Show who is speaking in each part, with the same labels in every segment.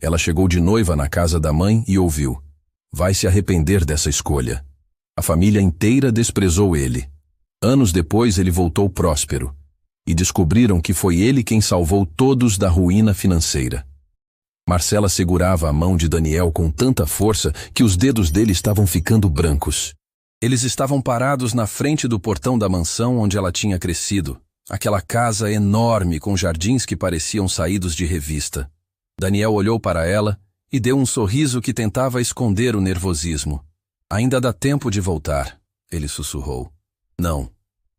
Speaker 1: Ela chegou de noiva na casa da mãe e ouviu: vai se arrepender dessa escolha. A família inteira desprezou ele. Anos depois ele voltou próspero, e descobriram que foi ele quem salvou todos da ruína financeira. Marcela segurava a mão de Daniel com tanta força que os dedos dele estavam ficando brancos. Eles estavam parados na frente do portão da mansão onde ela tinha crescido, aquela casa enorme com jardins que pareciam saídos de revista. Daniel olhou para ela e deu um sorriso que tentava esconder o nervosismo. Ainda dá tempo de voltar, ele sussurrou. Não,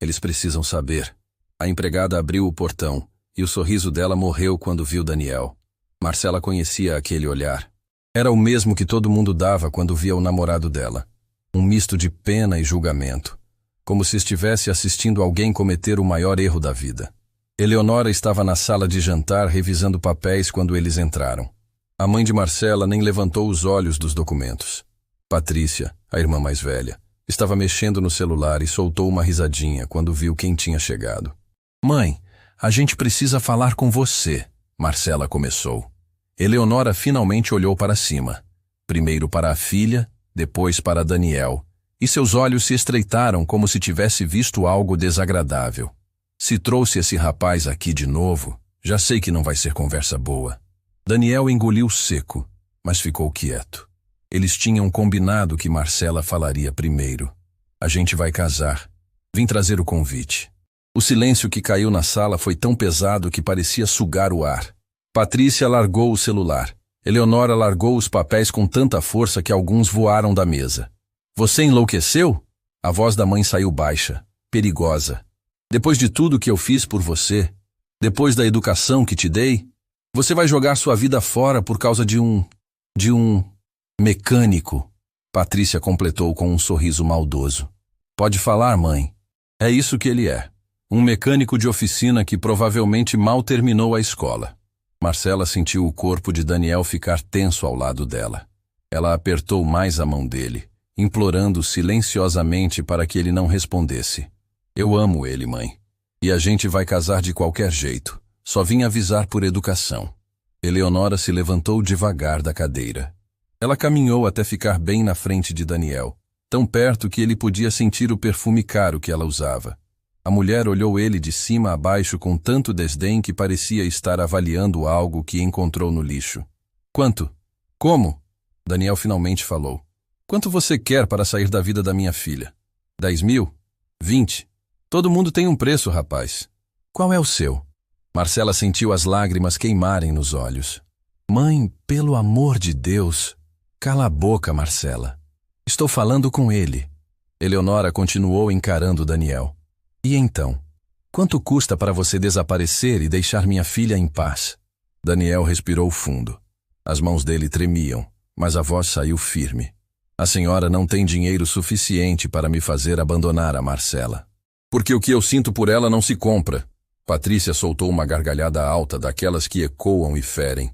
Speaker 1: eles precisam saber. A empregada abriu o portão e o sorriso dela morreu quando viu Daniel. Marcela conhecia aquele olhar. Era o mesmo que todo mundo dava quando via o namorado dela. Um misto de pena e julgamento, como se estivesse assistindo alguém cometer o maior erro da vida. Eleonora estava na sala de jantar revisando papéis quando eles entraram. A mãe de Marcela nem levantou os olhos dos documentos. Patrícia, a irmã mais velha, estava mexendo no celular e soltou uma risadinha quando viu quem tinha chegado. Mãe, a gente precisa falar com você, Marcela começou. Eleonora finalmente olhou para cima. Primeiro para a filha, depois para Daniel, e seus olhos se estreitaram como se tivesse visto algo desagradável. Se trouxe esse rapaz aqui de novo, já sei que não vai ser conversa boa. Daniel engoliu seco, mas ficou quieto. Eles tinham combinado que Marcela falaria primeiro. A gente vai casar. Vim trazer o convite. O silêncio que caiu na sala foi tão pesado que parecia sugar o ar. Patrícia largou o celular. Eleonora largou os papéis com tanta força que alguns voaram da mesa. Você enlouqueceu? A voz da mãe saiu baixa, perigosa. Depois de tudo que eu fiz por você, depois da educação que te dei, você vai jogar sua vida fora por causa de um mecânico. Patrícia completou com um sorriso maldoso. Pode falar, mãe. É isso que ele é. Um mecânico de oficina que provavelmente mal terminou a escola. Marcela sentiu o corpo de Daniel ficar tenso ao lado dela. Ela apertou mais a mão dele, implorando silenciosamente para que ele não respondesse. Eu amo ele, mãe. E a gente vai casar de qualquer jeito. Só vim avisar por educação. Eleonora se levantou devagar da cadeira. Ela caminhou até ficar bem na frente de Daniel, tão perto que ele podia sentir o perfume caro que ela usava. A mulher olhou ele de cima a baixo com tanto desdém que parecia estar avaliando algo que encontrou no lixo. Quanto? Como? Daniel finalmente falou. Quanto você quer para sair da vida da minha filha? 10.000? 20? Todo mundo tem um preço, rapaz. Qual é o seu? Marcela sentiu as lágrimas queimarem nos olhos. Mãe, pelo amor de Deus. Cala a boca, Marcela. Estou falando com ele. Eleonora continuou encarando Daniel. E então? Quanto custa para você desaparecer e deixar minha filha em paz? Daniel respirou fundo. As mãos dele tremiam, mas a voz saiu firme. A senhora não tem dinheiro suficiente para me fazer abandonar a Marcela. Porque o que eu sinto por ela não se compra. Patrícia soltou uma gargalhada alta daquelas que ecoam e ferem.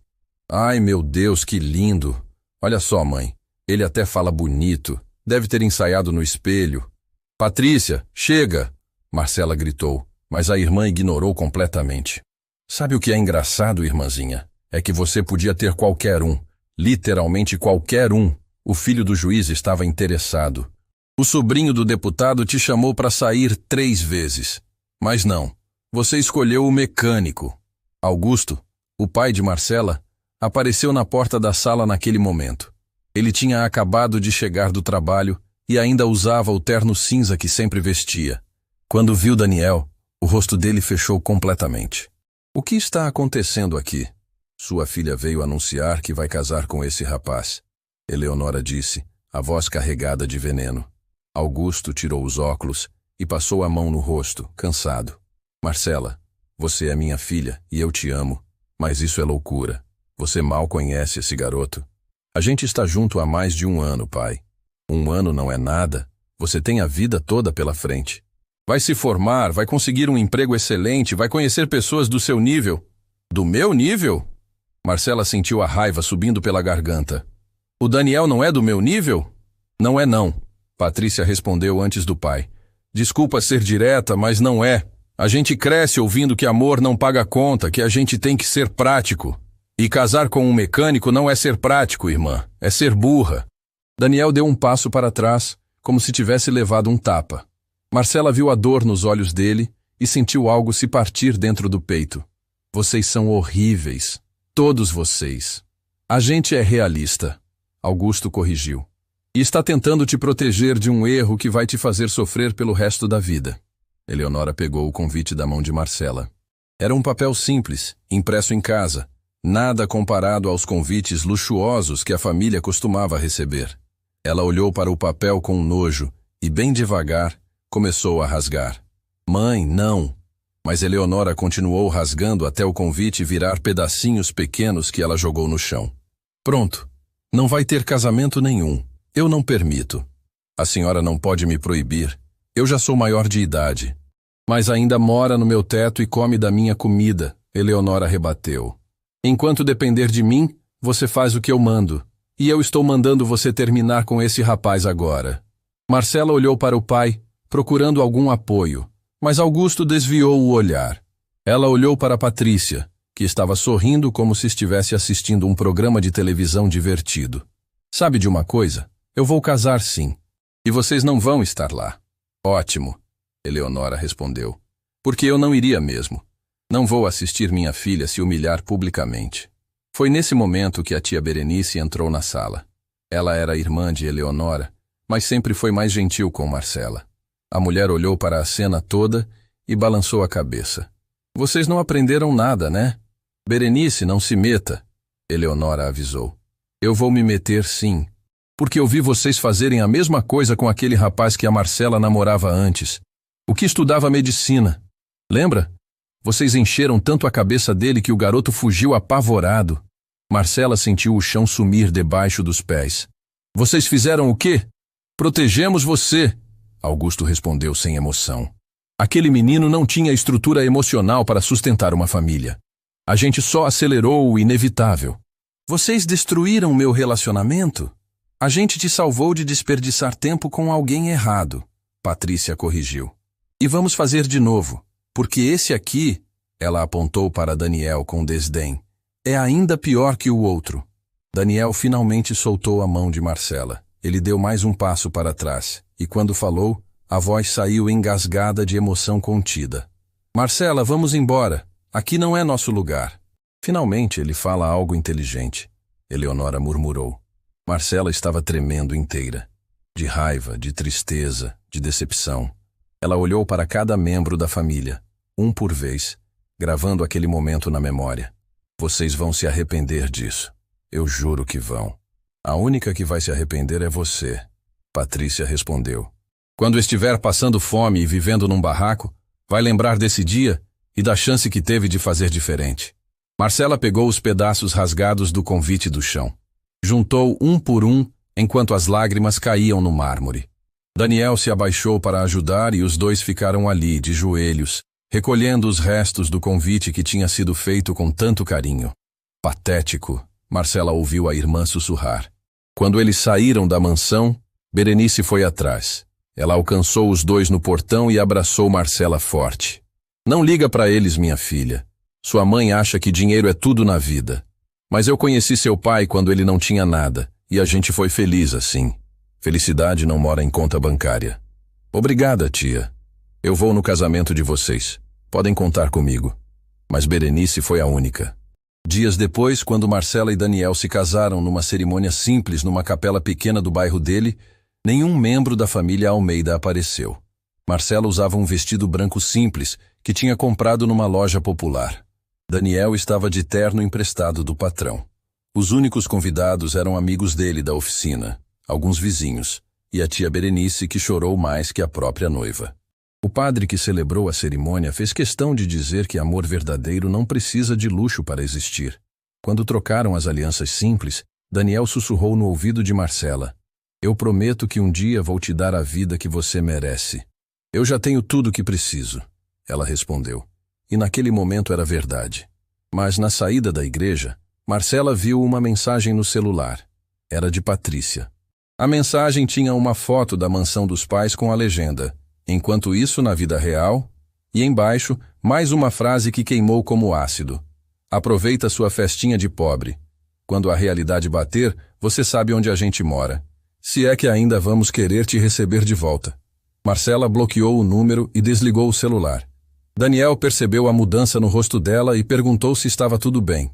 Speaker 1: Ai, meu Deus, que lindo! Olha só, mãe. Ele até fala bonito. Deve ter ensaiado no espelho. Patrícia, chega! Marcela gritou, mas a irmã ignorou completamente. Sabe o que é engraçado, irmãzinha? É que você podia ter qualquer um, literalmente qualquer um. O filho do juiz estava interessado. O sobrinho do deputado te chamou para sair 3 vezes. Mas não, você escolheu o mecânico. Augusto, o pai de Marcela, apareceu na porta da sala naquele momento. Ele tinha acabado de chegar do trabalho e ainda usava o terno cinza que sempre vestia. Quando viu Daniel, o rosto dele fechou completamente. O que está acontecendo aqui? Sua filha veio anunciar que vai casar com esse rapaz. Eleonora disse, a voz carregada de veneno. Augusto tirou os óculos e passou a mão no rosto, cansado. Marcela, você é minha filha e eu te amo, mas isso é loucura. Você mal conhece esse garoto. A gente está junto há mais de 1 ano, pai. 1 ano não é nada. Você tem a vida toda pela frente. Vai se formar, vai conseguir um emprego excelente, vai conhecer pessoas do seu nível. Do meu nível? Marcela sentiu a raiva subindo pela garganta. O Daniel não é do meu nível? Não é não, Patrícia respondeu antes do pai. Desculpa ser direta, mas não é. A gente cresce ouvindo que amor não paga conta, que a gente tem que ser prático. E casar com um mecânico não é ser prático, irmã, é ser burra. Daniel deu um passo para trás, como se tivesse levado um tapa. Marcela viu a dor nos olhos dele e sentiu algo se partir dentro do peito. Vocês são horríveis. Todos vocês. A gente é realista. Augusto corrigiu. E está tentando te proteger de um erro que vai te fazer sofrer pelo resto da vida. Eleonora pegou o convite da mão de Marcela. Era um papel simples, impresso em casa, nada comparado aos convites luxuosos que a família costumava receber. Ela olhou para o papel com nojo e, bem devagar, começou a rasgar. Mãe, não! Mas Eleonora continuou rasgando até o convite virar pedacinhos pequenos que ela jogou no chão. Pronto, não vai ter casamento nenhum. Eu não permito. A senhora não pode me proibir. Eu já sou maior de idade. Mas ainda mora no meu teto e come da minha comida, Eleonora rebateu. Enquanto depender de mim, você faz o que eu mando. E eu estou mandando você terminar com esse rapaz agora. Marcela olhou para o pai, procurando algum apoio, mas Augusto desviou o olhar. Ela olhou para Patrícia, que estava sorrindo como se estivesse assistindo um programa de televisão divertido. Sabe de uma coisa? Eu vou casar sim. E vocês não vão estar lá. Ótimo, Eleonora respondeu. Porque eu não iria mesmo. Não vou assistir minha filha se humilhar publicamente. Foi nesse momento que a tia Berenice entrou na sala. Ela era irmã de Eleonora, mas sempre foi mais gentil com Marcela. A mulher olhou para a cena toda e balançou a cabeça. Vocês não aprenderam nada, né? Berenice, não se meta, Eleonora avisou. Eu vou me meter sim, porque eu vi vocês fazerem a mesma coisa com aquele rapaz que a Marcela namorava antes, o que estudava medicina. Lembra? Vocês encheram tanto a cabeça dele que o garoto fugiu apavorado. Marcela sentiu o chão sumir debaixo dos pés. Vocês fizeram o quê? Protegemos você, Augusto respondeu sem emoção. Aquele menino não tinha estrutura emocional para sustentar uma família. A gente só acelerou o inevitável. Vocês destruíram meu relacionamento? A gente te salvou de desperdiçar tempo com alguém errado, Patrícia corrigiu. E vamos fazer de novo, porque esse aqui, ela apontou para Daniel com desdém, é ainda pior que o outro. Daniel finalmente soltou a mão de Marcela. Ele deu mais um passo para trás, e quando falou, a voz saiu engasgada de emoção contida. Marcela, vamos embora. Aqui não é nosso lugar. Finalmente ele fala algo inteligente, Eleonora murmurou. Marcela estava tremendo inteira. De raiva, de tristeza, de decepção. Ela olhou para cada membro da família, um por vez, gravando aquele momento na memória. Vocês vão se arrepender disso. Eu juro que vão. A única que vai se arrepender é você, Patrícia respondeu. Quando estiver passando fome e vivendo num barraco, vai lembrar desse dia e da chance que teve de fazer diferente. Marcela pegou os pedaços rasgados do convite do chão. Juntou um por um enquanto as lágrimas caíam no mármore. Daniel se abaixou para ajudar e os dois ficaram ali, de joelhos, recolhendo os restos do convite que tinha sido feito com tanto carinho. Patético, Marcela ouviu a irmã sussurrar. Quando eles saíram da mansão, Berenice foi atrás. Ela alcançou os dois no portão e abraçou Marcela forte. Não liga para eles, minha filha. Sua mãe acha que dinheiro é tudo na vida. Mas eu conheci seu pai quando ele não tinha nada, e a gente foi feliz assim. Felicidade não mora em conta bancária. Obrigada, tia. Eu vou no casamento de vocês. Podem contar comigo. Mas Berenice foi a única. Dias depois, quando Marcela e Daniel se casaram numa cerimônia simples numa capela pequena do bairro dele, nenhum membro da família Almeida apareceu. Marcela usava um vestido branco simples que tinha comprado numa loja popular. Daniel estava de terno emprestado do patrão. Os únicos convidados eram amigos dele da oficina, alguns vizinhos, e a tia Berenice, que chorou mais que a própria noiva. O padre que celebrou a cerimônia fez questão de dizer que amor verdadeiro não precisa de luxo para existir. Quando trocaram as alianças simples, Daniel sussurrou no ouvido de Marcela. Eu prometo que um dia vou te dar a vida que você merece. Eu já tenho tudo o que preciso, ela respondeu. E naquele momento era verdade. Mas na saída da igreja, Marcela viu uma mensagem no celular. Era de Patrícia. A mensagem tinha uma foto da mansão dos pais com a legenda, enquanto isso na vida real, e embaixo, mais uma frase que queimou como ácido. Aproveita sua festinha de pobre. Quando a realidade bater, você sabe onde a gente mora. Se é que ainda vamos querer te receber de volta. Marcela bloqueou o número e desligou o celular. Daniel percebeu a mudança no rosto dela e perguntou se estava tudo bem.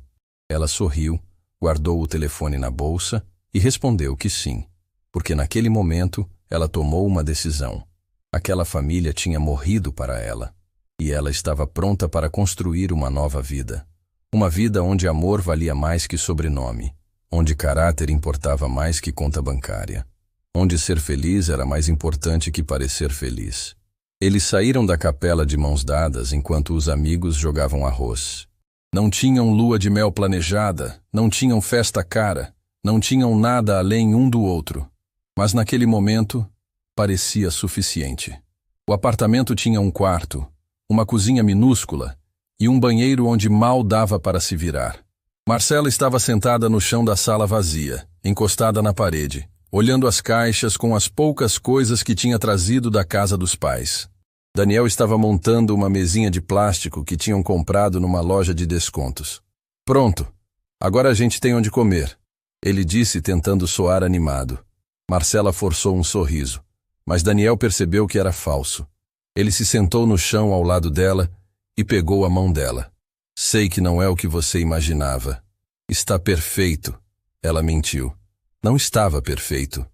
Speaker 1: Ela sorriu, guardou o telefone na bolsa e respondeu que sim, porque naquele momento ela tomou uma decisão. Aquela família tinha morrido para ela, e ela estava pronta para construir uma nova vida. Uma vida onde amor valia mais que sobrenome, onde caráter importava mais que conta bancária, onde ser feliz era mais importante que parecer feliz. Eles saíram da capela de mãos dadas enquanto os amigos jogavam arroz. Não tinham lua de mel planejada, não tinham festa cara, não tinham nada além um do outro. Mas naquele momento, parecia suficiente. O apartamento tinha um quarto, uma cozinha minúscula e um banheiro onde mal dava para se virar. Marcela estava sentada no chão da sala vazia, encostada na parede, olhando as caixas com as poucas coisas que tinha trazido da casa dos pais. Daniel estava montando uma mesinha de plástico que tinham comprado numa loja de descontos. Pronto, agora a gente tem onde comer, ele disse tentando soar animado. Marcela forçou um sorriso, mas Daniel percebeu que era falso. Ele se sentou no chão ao lado dela e pegou a mão dela. Sei que não é o que você imaginava. Está perfeito. Ela mentiu. Não estava perfeito.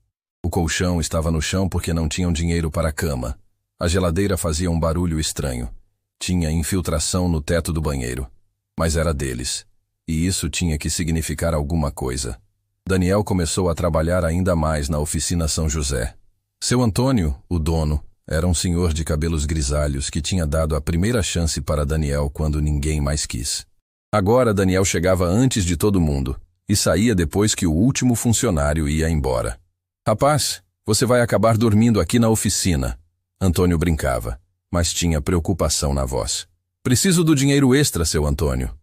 Speaker 1: O colchão estava no chão porque não tinham dinheiro para a cama. A geladeira fazia um barulho estranho. Tinha infiltração no teto do banheiro. Mas era deles. E isso tinha que significar alguma coisa. Daniel começou a trabalhar ainda mais na oficina São José. Seu Antônio, o dono, era um senhor de cabelos grisalhos que tinha dado a primeira chance para Daniel quando ninguém mais quis. Agora Daniel chegava antes de todo mundo e saía depois que o último funcionário ia embora. Rapaz, você vai acabar dormindo aqui na oficina. Antônio brincava, mas tinha preocupação na voz. Preciso do dinheiro extra, seu Antônio.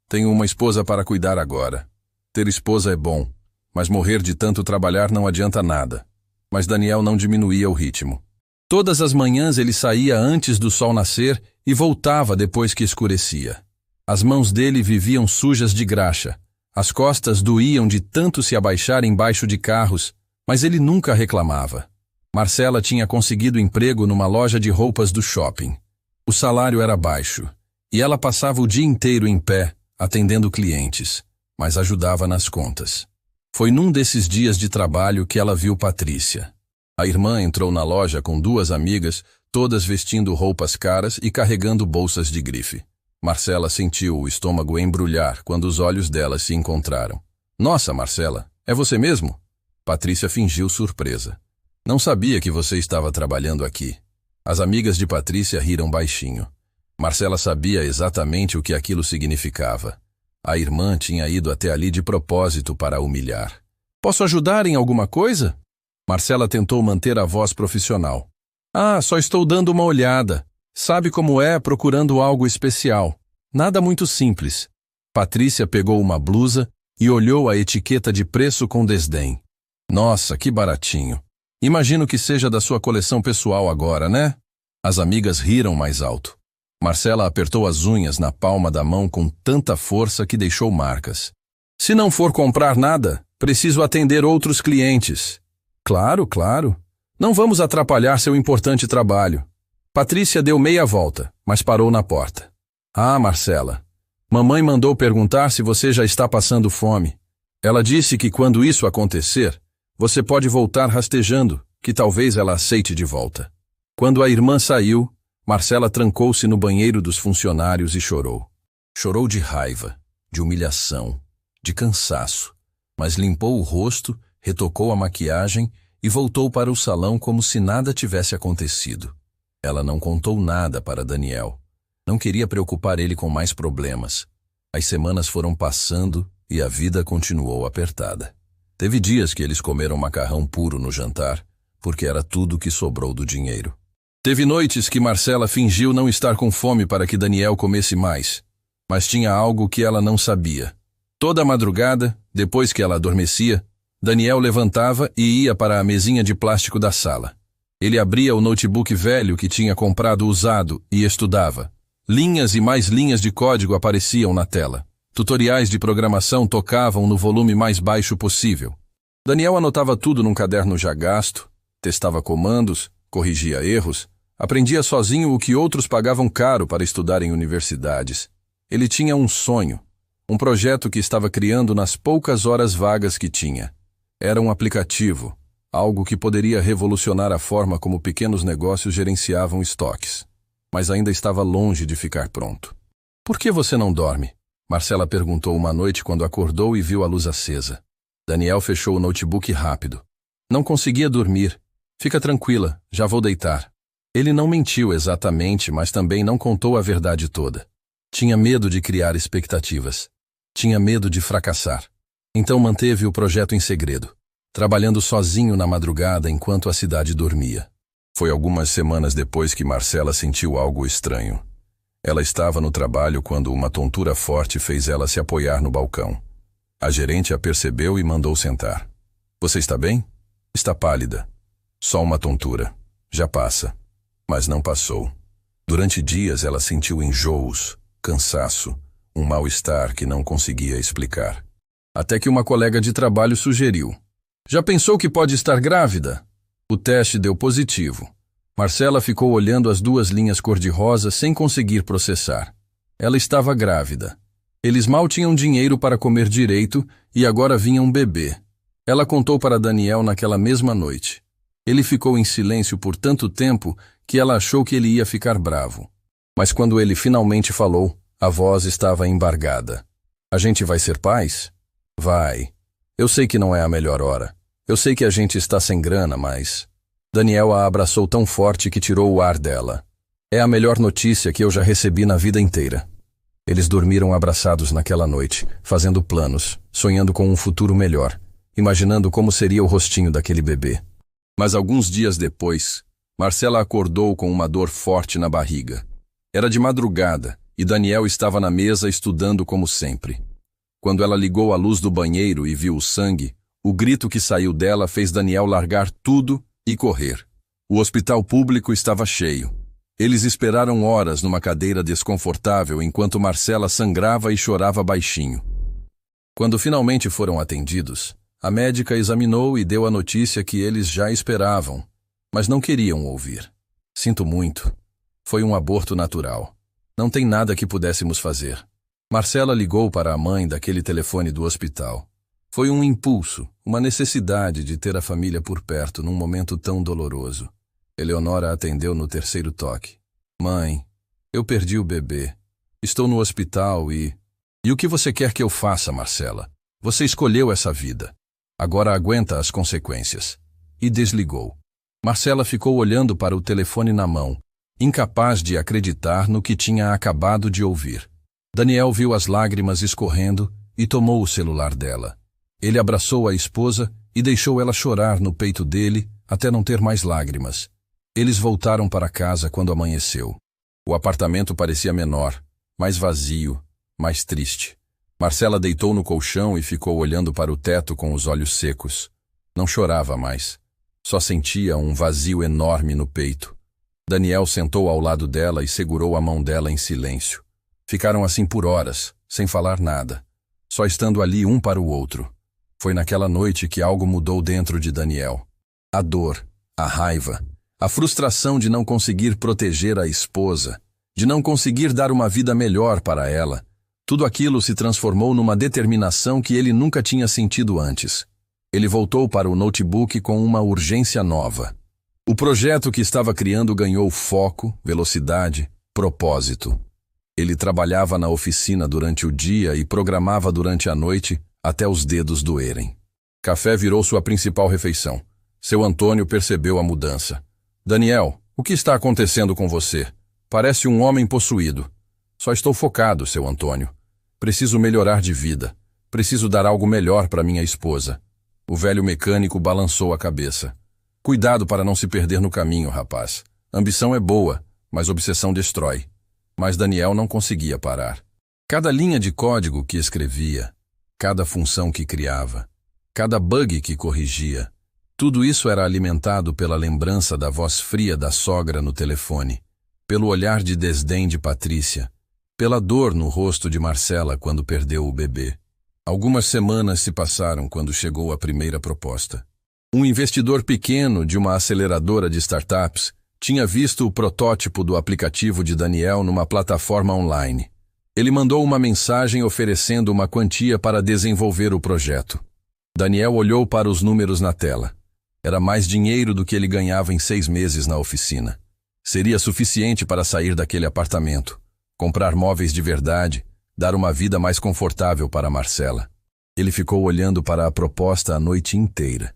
Speaker 1: Tenho uma esposa para cuidar agora. Ter esposa é bom, mas morrer de tanto trabalhar não adianta nada. Mas Daniel não diminuía o ritmo. Todas as manhãs ele saía antes do sol nascer e voltava depois que escurecia. As mãos dele viviam sujas de graxa. As costas doíam de tanto se abaixar embaixo de carros, mas ele nunca reclamava. Marcela tinha conseguido emprego numa loja de roupas do shopping. O salário era baixo, e ela passava o dia inteiro em pé, atendendo clientes, mas ajudava nas contas. Foi num desses dias de trabalho que ela viu Patrícia. A irmã entrou na loja com duas amigas, todas vestindo roupas caras e carregando bolsas de grife. Marcela sentiu o estômago embrulhar quando os olhos delas se encontraram. Nossa, Marcela, é você mesmo? Patrícia fingiu surpresa. Não sabia que você estava trabalhando aqui. As amigas de Patrícia riram baixinho. Marcela sabia exatamente o que aquilo significava. A irmã tinha ido até ali de propósito para a humilhar. Posso ajudar em alguma coisa? Marcela tentou manter a voz profissional. Ah, só estou dando uma olhada. Sabe como é procurando algo especial. Nada muito simples. Patrícia pegou uma blusa e olhou a etiqueta de preço com desdém. Nossa, que baratinho. Imagino que seja da sua coleção pessoal agora, né? As amigas riram mais alto. Marcela apertou as unhas na palma da mão com tanta força que deixou marcas. Se não for comprar nada, preciso atender outros clientes. Claro, claro. Não vamos atrapalhar seu importante trabalho. Patrícia deu meia volta, mas parou na porta. Ah, Marcela, mamãe mandou perguntar se você já está passando fome. Ela disse que quando isso acontecer, você pode voltar rastejando, que talvez ela aceite de volta. Quando a irmã saiu, Marcela trancou-se no banheiro dos funcionários e chorou. Chorou de raiva, de humilhação, de cansaço, mas limpou o rosto, retocou a maquiagem e voltou para o salão como se nada tivesse acontecido. Ela não contou nada para Daniel. Não queria preocupar ele com mais problemas. As semanas foram passando e a vida continuou apertada. Teve dias que eles comeram macarrão puro no jantar, porque era tudo que sobrou do dinheiro. Teve noites que Marcela fingiu não estar com fome para que Daniel comesse mais, mas tinha algo que ela não sabia. Toda madrugada, depois que ela adormecia, Daniel levantava e ia para a mesinha de plástico da sala. Ele abria o notebook velho que tinha comprado usado e estudava. Linhas e mais linhas de código apareciam na tela. Tutoriais de programação tocavam no volume mais baixo possível. Daniel anotava tudo num caderno já gasto, testava comandos, corrigia erros, aprendia sozinho o que outros pagavam caro para estudar em universidades. Ele tinha um sonho, um projeto que estava criando nas poucas horas vagas que tinha. Era um aplicativo, algo que poderia revolucionar a forma como pequenos negócios gerenciavam estoques. Mas ainda estava longe de ficar pronto. Por que você não dorme? Marcela perguntou uma noite quando acordou e viu a luz acesa. Daniel fechou o notebook rápido. Não conseguia dormir. Fica tranquila, já vou deitar. Ele não mentiu exatamente, mas também não contou a verdade toda. Tinha medo de criar expectativas. Tinha medo de fracassar. Então manteve o projeto em segredo, trabalhando sozinho na madrugada enquanto a cidade dormia. Foi algumas semanas depois que Marcela sentiu algo estranho. Ela estava no trabalho quando uma tontura forte fez ela se apoiar no balcão. A gerente a percebeu e mandou sentar. Você está bem? Está pálida. Só uma tontura. Já passa. Mas não passou. Durante dias ela sentiu enjoos, cansaço, um mal-estar que não conseguia explicar. Até que uma colega de trabalho sugeriu. Já pensou que pode estar grávida? O teste deu positivo. Marcela ficou olhando as duas linhas cor-de-rosa sem conseguir processar. Ela estava grávida. Eles mal tinham dinheiro para comer direito e agora vinha um bebê. Ela contou para Daniel naquela mesma noite. Ele ficou em silêncio por tanto tempo que ela achou que ele ia ficar bravo. Mas quando ele finalmente falou, a voz estava embargada. A gente vai ser pais? Vai. Eu sei que não é a melhor hora. Eu sei que a gente está sem grana, mas... Daniel a abraçou tão forte que tirou o ar dela. É a melhor notícia que eu já recebi na vida inteira. Eles dormiram abraçados naquela noite, fazendo planos, sonhando com um futuro melhor, imaginando como seria o rostinho daquele bebê. Mas alguns dias depois, Marcela acordou com uma dor forte na barriga. Era de madrugada e Daniel estava na mesa estudando como sempre. Quando ela ligou a luz do banheiro e viu o sangue, o grito que saiu dela fez Daniel largar tudo e correr. O hospital público estava cheio. Eles esperaram horas numa cadeira desconfortável enquanto Marcela sangrava e chorava baixinho. Quando finalmente foram atendidos, a médica examinou e deu a notícia que eles já esperavam, mas não queriam ouvir. Sinto muito. Foi um aborto natural. Não tem nada que pudéssemos fazer. Marcela ligou para a mãe daquele telefone do hospital. Foi um impulso, uma necessidade de ter a família por perto num momento tão doloroso. Eleonora atendeu no terceiro toque. Mãe, eu perdi o bebê. Estou no hospital e... E o que você quer que eu faça, Marcela? Você escolheu essa vida. Agora aguenta as consequências. E desligou. Marcela ficou olhando para o telefone na mão, incapaz de acreditar no que tinha acabado de ouvir. Daniel viu as lágrimas escorrendo e tomou o celular dela. Ele abraçou a esposa e deixou ela chorar no peito dele até não ter mais lágrimas. Eles voltaram para casa quando amanheceu. O apartamento parecia menor, mais vazio, mais triste. Marcela deitou no colchão e ficou olhando para o teto com os olhos secos. Não chorava mais. Só sentia um vazio enorme no peito. Daniel sentou ao lado dela e segurou a mão dela em silêncio. Ficaram assim por horas, sem falar nada, só estando ali um para o outro. Foi naquela noite que algo mudou dentro de Daniel. A dor, a raiva, a frustração de não conseguir proteger a esposa, de não conseguir dar uma vida melhor para ela. Tudo aquilo se transformou numa determinação que ele nunca tinha sentido antes. Ele voltou para o notebook com uma urgência nova. O projeto que estava criando ganhou foco, velocidade, propósito. Ele trabalhava na oficina durante o dia e programava durante a noite até os dedos doerem. Café virou sua principal refeição. Seu Antônio percebeu a mudança. Daniel, o que está acontecendo com você? Parece um homem possuído. Só estou focado, seu Antônio. Preciso melhorar de vida. Preciso dar algo melhor para minha esposa. O velho mecânico balançou a cabeça. Cuidado para não se perder no caminho, rapaz. Ambição é boa, mas obsessão destrói. Mas Daniel não conseguia parar. Cada linha de código que escrevia, cada função que criava, cada bug que corrigia, tudo isso era alimentado pela lembrança da voz fria da sogra no telefone, pelo olhar de desdém de Patrícia, pela dor no rosto de Marcela quando perdeu o bebê. Algumas semanas se passaram quando chegou a primeira proposta. Um investidor pequeno de uma aceleradora de startups tinha visto o protótipo do aplicativo de Daniel numa plataforma online. Ele mandou uma mensagem oferecendo uma quantia para desenvolver o projeto. Daniel olhou para os números na tela. Era mais dinheiro do que ele ganhava em 6 meses na oficina. Seria suficiente para sair daquele apartamento, comprar móveis de verdade, dar uma vida mais confortável para Marcela. Ele ficou olhando para a proposta a noite inteira.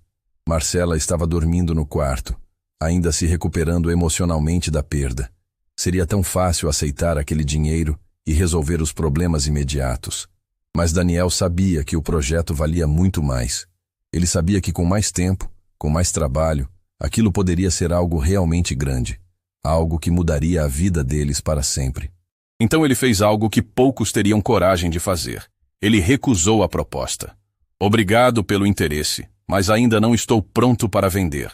Speaker 1: Marcela estava dormindo no quarto, ainda se recuperando emocionalmente da perda. Seria tão fácil aceitar aquele dinheiro e resolver os problemas imediatos. Mas Daniel sabia que o projeto valia muito mais. Ele sabia que com mais tempo, com mais trabalho, aquilo poderia ser algo realmente grande. Algo que mudaria a vida deles para sempre.
Speaker 2: Então ele fez algo que poucos teriam coragem de fazer. Ele recusou a proposta. Obrigado pelo interesse, mas ainda não estou pronto para vender.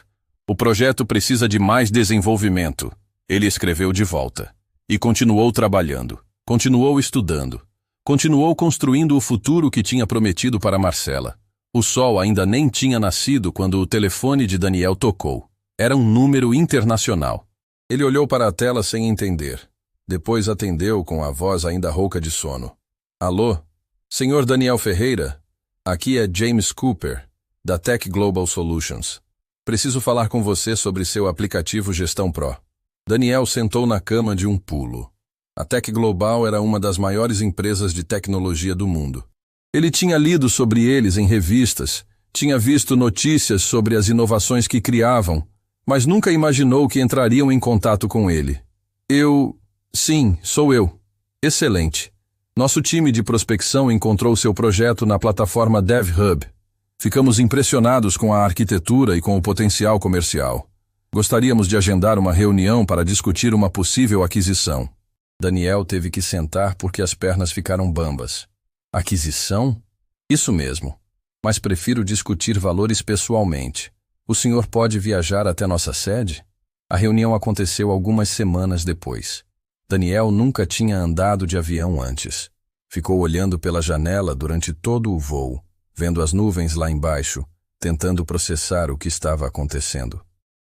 Speaker 2: O projeto precisa de mais desenvolvimento. Ele escreveu de volta. E continuou trabalhando. Continuou estudando. Continuou construindo o futuro que tinha prometido para Marcela. O sol ainda nem tinha nascido quando o telefone de Daniel tocou. Era um número internacional. Ele olhou para a tela sem entender. Depois atendeu com a voz ainda rouca de sono. Alô? Senhor Daniel Ferreira? Aqui é James Cooper, da Tech Global Solutions. Preciso falar com você sobre seu aplicativo Gestão Pro. Daniel sentou na cama de um pulo. A Tech Global era uma das maiores empresas de tecnologia do mundo. Ele tinha lido sobre eles em revistas, tinha visto notícias sobre as inovações que criavam, mas nunca imaginou que entrariam em contato com ele. Sim, sou eu. Excelente. Nosso time de prospecção encontrou seu projeto na plataforma DevHub. Ficamos impressionados com a arquitetura e com o potencial comercial. Gostaríamos de agendar uma reunião para discutir uma possível aquisição. Daniel teve que sentar porque as pernas ficaram bambas. Aquisição? Isso mesmo. Mas prefiro discutir valores pessoalmente. O senhor pode viajar até nossa sede? A reunião aconteceu algumas semanas depois. Daniel nunca tinha andado de avião antes. Ficou olhando pela janela durante todo o voo, vendo as nuvens lá embaixo, tentando processar o que estava acontecendo.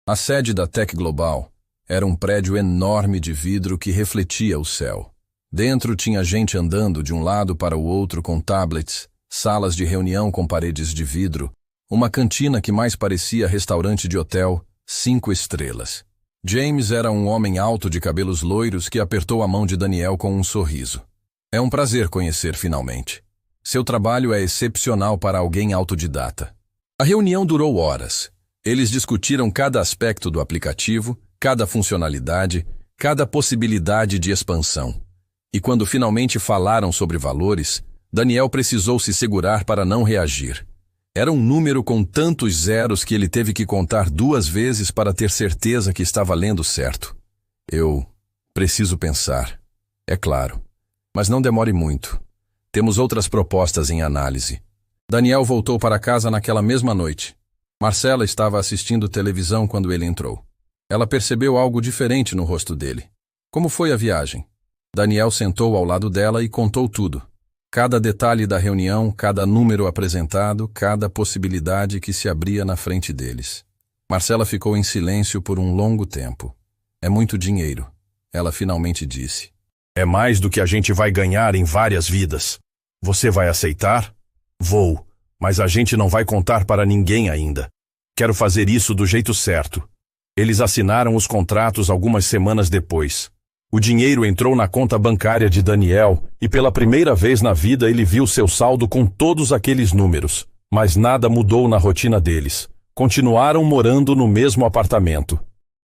Speaker 2: A sede da Tech Global era um prédio enorme de vidro que refletia o céu. Dentro tinha gente andando de um lado para o outro com tablets, salas de reunião com paredes de vidro, uma cantina que mais parecia restaurante de hotel, 5 estrelas. James era um homem alto de cabelos loiros que apertou a mão de Daniel com um sorriso. É um prazer conhecer finalmente. Seu trabalho é excepcional para alguém autodidata. A reunião durou horas. Eles discutiram cada aspecto do aplicativo, cada funcionalidade, cada possibilidade de expansão. E quando finalmente falaram sobre valores, Daniel precisou se segurar para não reagir. Era um número com tantos zeros que ele teve que contar 2 vezes para ter certeza que estava lendo certo. Eu preciso pensar. É claro. Mas não demore muito. Temos outras propostas em análise. Daniel voltou para casa naquela mesma noite. Marcela estava assistindo televisão quando ele entrou. Ela percebeu algo diferente no rosto dele. Como foi a viagem? Daniel sentou ao lado dela e contou tudo. Cada detalhe da reunião, cada número apresentado, cada possibilidade que se abria na frente deles. Marcela ficou em silêncio por um longo tempo. É muito dinheiro, ela finalmente disse. É mais do que a gente vai ganhar em várias vidas. Você vai aceitar? Vou, mas a gente não vai contar para ninguém ainda. Quero fazer isso do jeito certo. Eles assinaram os contratos algumas semanas depois. O dinheiro entrou na conta bancária de Daniel e pela primeira vez na vida ele viu seu saldo com todos aqueles números. Mas nada mudou na rotina deles. Continuaram morando no mesmo apartamento.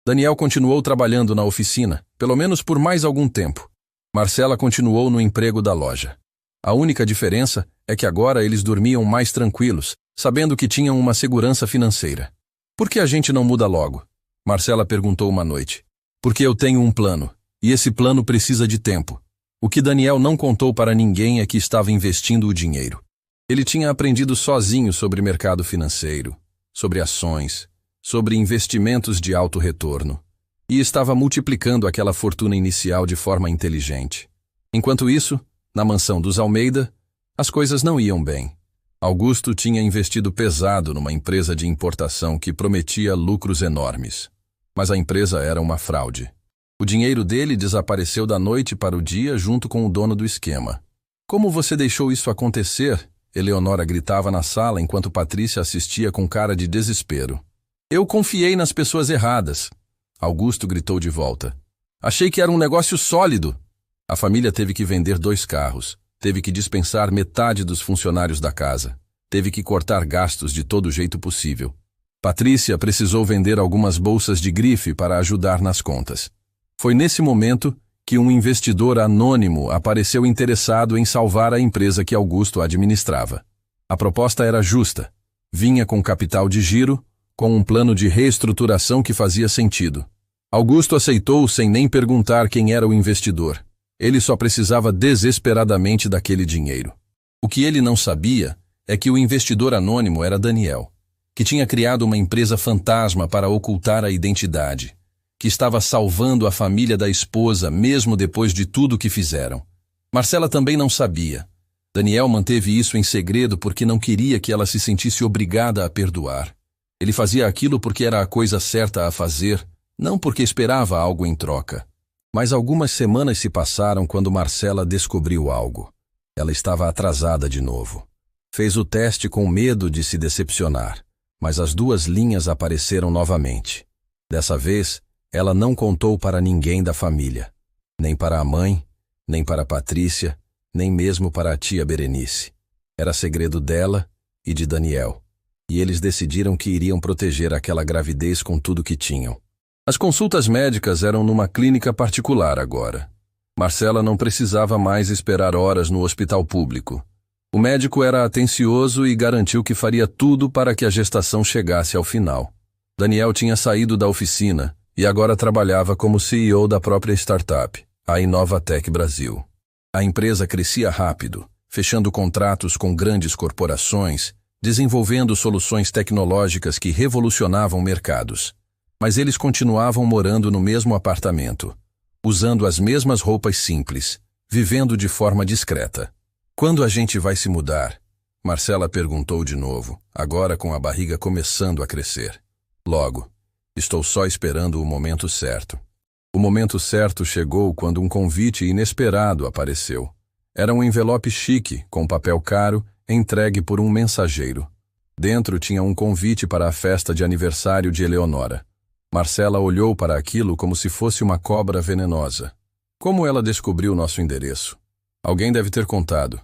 Speaker 1: Daniel continuou trabalhando na oficina, pelo menos por mais algum tempo. Marcela continuou no emprego da loja. A única diferença é que agora eles dormiam mais tranquilos, sabendo que tinham uma segurança financeira. Por que a gente não muda logo? Marcela perguntou uma noite. Porque eu tenho um plano. E esse plano precisa de tempo. O que Daniel não contou para ninguém é que estava investindo o dinheiro. Ele tinha aprendido sozinho sobre mercado financeiro, sobre ações, sobre investimentos de alto retorno, e estava multiplicando aquela fortuna inicial de forma inteligente. Enquanto isso, na mansão dos Almeida, as coisas não iam bem. Augusto tinha investido pesado numa empresa de importação que prometia lucros enormes. Mas a empresa era uma fraude. O dinheiro dele desapareceu da noite para o dia junto com o dono do esquema. Como você deixou isso acontecer? Eleonora gritava na sala enquanto Patrícia assistia com cara de desespero. Eu confiei nas pessoas erradas. Augusto gritou de volta. Achei que era um negócio sólido. A família teve que vender 2 carros. Teve que dispensar metade dos funcionários da casa. Teve que cortar gastos de todo jeito possível. Patrícia precisou vender algumas bolsas de grife para ajudar nas contas. Foi nesse momento que um investidor anônimo apareceu interessado em salvar a empresa que Augusto administrava. A proposta era justa. Vinha com capital de giro, com um plano de reestruturação que fazia sentido. Augusto aceitou sem nem perguntar quem era o investidor. Ele só precisava desesperadamente daquele dinheiro. O que ele não sabia é que o investidor anônimo era Daniel, que tinha criado uma empresa fantasma para ocultar a identidade, que estava salvando a família da esposa mesmo depois de tudo que fizeram. Marcela também não sabia. Daniel manteve isso em segredo porque não queria que ela se sentisse obrigada a perdoar. Ele fazia aquilo porque era a coisa certa a fazer, não porque esperava algo em troca. Mas algumas semanas se passaram quando Marcela descobriu algo. Ela estava atrasada de novo. Fez o teste com medo de se decepcionar, mas as 2 linhas apareceram novamente. Dessa vez, ela não contou para ninguém da família. Nem para a mãe, nem para Patrícia, nem mesmo para a tia Berenice. Era segredo dela e de Daniel. E eles decidiram que iriam proteger aquela gravidez com tudo que tinham. As consultas médicas eram numa clínica particular agora. Marcela não precisava mais esperar horas no hospital público. O médico era atencioso e garantiu que faria tudo para que a gestação chegasse ao final. Daniel tinha saído da oficina e agora trabalhava como CEO da própria startup, a Inovatec Brasil. A empresa crescia rápido, fechando contratos com grandes corporações, desenvolvendo soluções tecnológicas que revolucionavam mercados. Mas eles continuavam morando no mesmo apartamento, usando as mesmas roupas simples, vivendo de forma discreta. Quando a gente vai se mudar? Marcela perguntou de novo, agora com a barriga começando a crescer. Logo. Estou só esperando o momento certo. O momento certo chegou quando um convite inesperado apareceu. Era um envelope chique, com papel caro, entregue por um mensageiro. Dentro tinha um convite para a festa de aniversário de Eleonora. Marcela olhou para aquilo como se fosse uma cobra venenosa. Como ela descobriu nosso endereço? Alguém deve ter contado.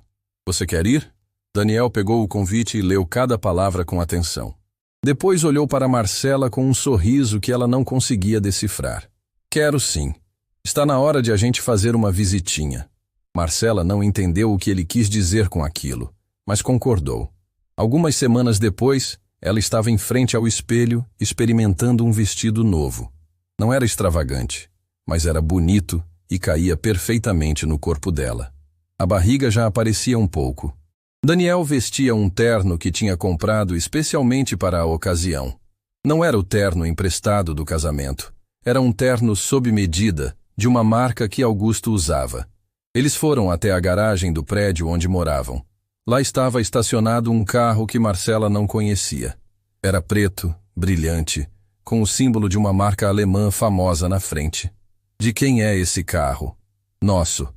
Speaker 1: Você quer ir? Daniel pegou o convite e leu cada palavra com atenção. Depois olhou para Marcela com um sorriso que ela não conseguia decifrar. Quero sim. Está na hora de a gente fazer uma visitinha. Marcela não entendeu o que ele quis dizer com aquilo, mas concordou. Algumas semanas depois, ela estava em frente ao espelho, experimentando um vestido novo. Não era extravagante, mas era bonito e caía perfeitamente no corpo dela. A barriga já aparecia um pouco. Daniel vestia um terno que tinha comprado especialmente para a ocasião. Não era o terno emprestado do casamento. Era um terno sob medida, de uma marca que Augusto usava. Eles foram até a garagem do prédio onde moravam. Lá estava estacionado um carro que Marcela não conhecia. Era preto, brilhante, com o símbolo de uma marca alemã famosa na frente. De quem é esse carro? Nosso.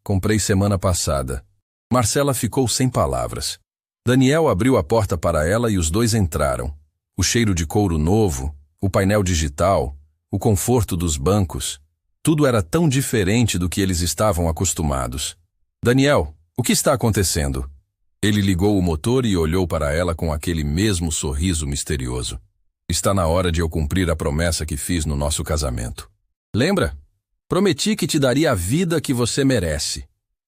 Speaker 1: Comprei semana passada. Marcela ficou sem palavras. Daniel abriu a porta para ela e os dois entraram. O cheiro de couro novo, o painel digital, o conforto dos bancos. Tudo era tão diferente do que eles estavam acostumados. Daniel, o que está acontecendo? Ele ligou o motor e olhou para ela com aquele mesmo sorriso misterioso. Está na hora de eu cumprir a promessa que fiz no nosso casamento. Lembra? Prometi que te daria a vida que você merece.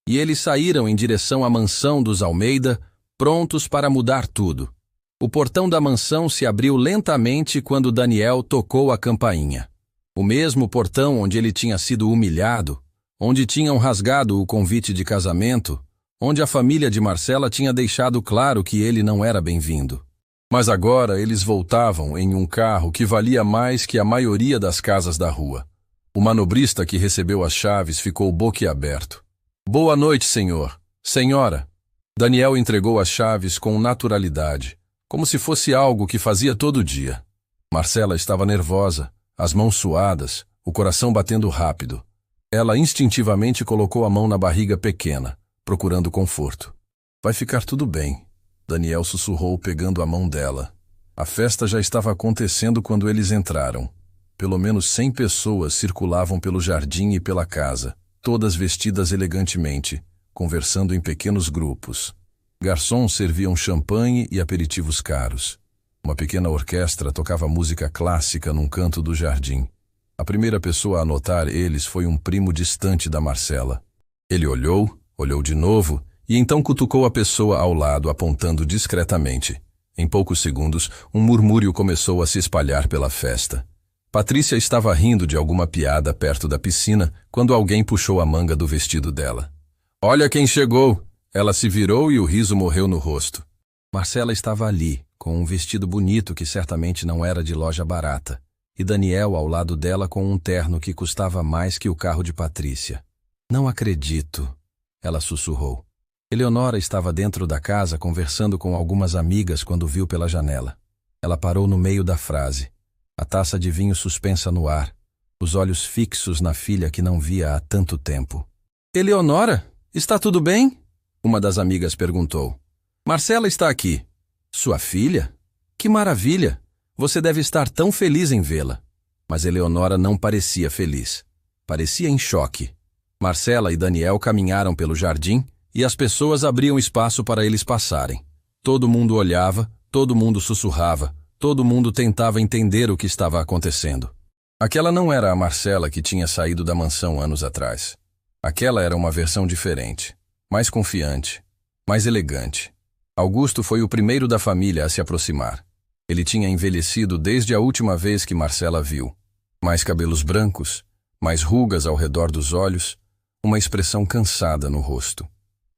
Speaker 1: E eles saíram em direção à mansão dos Almeida, prontos para mudar tudo. O portão da mansão se abriu lentamente quando Daniel tocou a campainha. O mesmo portão onde ele tinha sido humilhado, onde tinham rasgado o convite de casamento, onde a família de Marcela tinha deixado claro que ele não era bem-vindo. Mas agora eles voltavam em um carro que valia mais que a maioria das casas da rua. O manobrista que recebeu as chaves ficou boquiaberto. Boa noite, senhor. Senhora. Daniel entregou as chaves com naturalidade, como se fosse algo que fazia todo dia. Marcela estava nervosa, as mãos suadas, o coração batendo rápido. Ela instintivamente colocou a mão na barriga pequena, procurando conforto. Vai ficar tudo bem, Daniel sussurrou pegando a mão dela. A festa já estava acontecendo quando eles entraram. Pelo menos 100 pessoas circulavam pelo jardim e pela casa, todas vestidas elegantemente, conversando em pequenos grupos. Garçons serviam champanhe e aperitivos caros. Uma pequena orquestra tocava música clássica num canto do jardim. A primeira pessoa a notar eles foi um primo distante da Marcela. Ele olhou de novo e então cutucou a pessoa ao lado, apontando discretamente. Em poucos segundos, um murmúrio começou a se espalhar pela festa. Patrícia estava rindo de alguma piada perto da piscina quando alguém puxou a manga do vestido dela. Olha quem chegou! Ela se virou e o riso morreu no rosto. Marcela estava ali, com um vestido bonito que certamente não era de loja barata, e Daniel ao lado dela com um terno que custava mais que o carro de Patrícia. Não acredito, ela sussurrou. Eleonora estava dentro da casa conversando com algumas amigas quando viu pela janela. Ela parou no meio da frase, a taça de vinho suspensa no ar, os olhos fixos na filha que não via há tanto tempo. Eleonora, está tudo bem? Uma das amigas perguntou. Marcela está aqui. Sua filha? Que maravilha! Você deve estar tão feliz em vê-la. Mas Eleonora não parecia feliz. Parecia em choque. Marcela e Daniel caminharam pelo jardim e as pessoas abriam espaço para eles passarem. Todo mundo olhava, todo mundo sussurrava, todo mundo tentava entender o que estava acontecendo. Aquela não era a Marcela que tinha saído da mansão anos atrás. Aquela era uma versão diferente, mais confiante, mais elegante. Augusto foi o primeiro da família a se aproximar. Ele tinha envelhecido desde a última vez que Marcela viu. Mais cabelos brancos, mais rugas ao redor dos olhos, uma expressão cansada no rosto.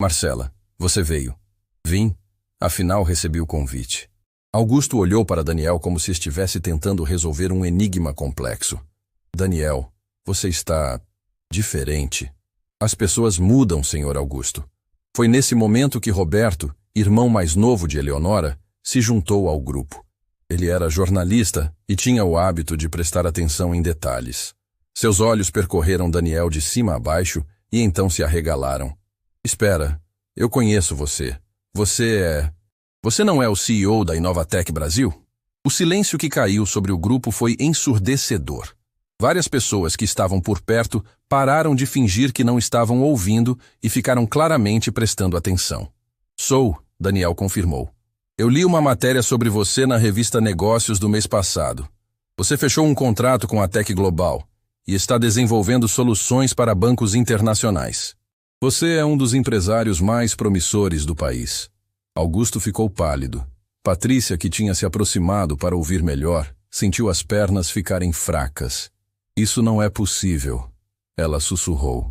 Speaker 1: Marcela, você veio. Vim, afinal recebi o convite. Augusto olhou para Daniel como se estivesse tentando resolver um enigma complexo. Daniel, você está diferente. As pessoas mudam, senhor Augusto. Foi nesse momento que Roberto, irmão mais novo de Eleonora, se juntou ao grupo. Ele era jornalista e tinha o hábito de prestar atenção em detalhes. Seus olhos percorreram Daniel de cima a baixo e então se arregalaram. Espera, eu conheço você. Você não é o CEO da Inovatec Brasil? O silêncio que caiu sobre o grupo foi ensurdecedor. Várias pessoas que estavam por perto pararam de fingir que não estavam ouvindo e ficaram claramente prestando atenção. Sou, Daniel confirmou. Eu li uma matéria sobre você na revista Negócios do mês passado. Você fechou um contrato com a Tec Global e está desenvolvendo soluções para bancos internacionais. Você é um dos empresários mais promissores do país. Augusto ficou pálido. Patrícia, que tinha se aproximado para ouvir melhor, sentiu as pernas ficarem fracas. Isso não é possível, ela sussurrou.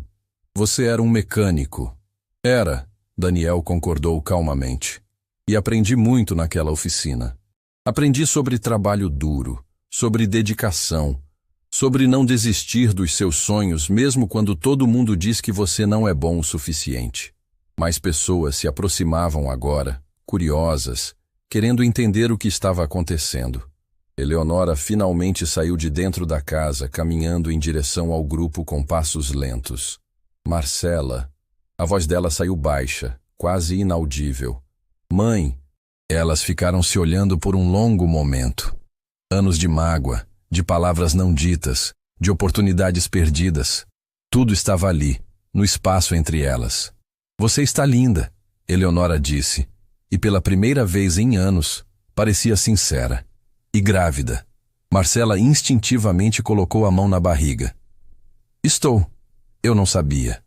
Speaker 1: Você era um mecânico. Era, Daniel concordou calmamente. E aprendi muito naquela oficina. Aprendi sobre trabalho duro, sobre dedicação, sobre não desistir dos seus sonhos mesmo quando todo mundo diz que você não é bom o suficiente. Mais pessoas se aproximavam agora, curiosas, querendo entender o que estava acontecendo. Eleonora finalmente saiu de dentro da casa, caminhando em direção ao grupo com passos lentos. Marcela. A voz dela saiu baixa, quase inaudível. Mãe. Elas ficaram se olhando por um longo momento. Anos de mágoa, de palavras não ditas, de oportunidades perdidas. Tudo estava ali, no espaço entre elas. Você está linda, Eleonora disse, e pela primeira vez em anos, parecia sincera. E grávida. Marcela instintivamente colocou a mão na barriga. Estou. Eu não sabia.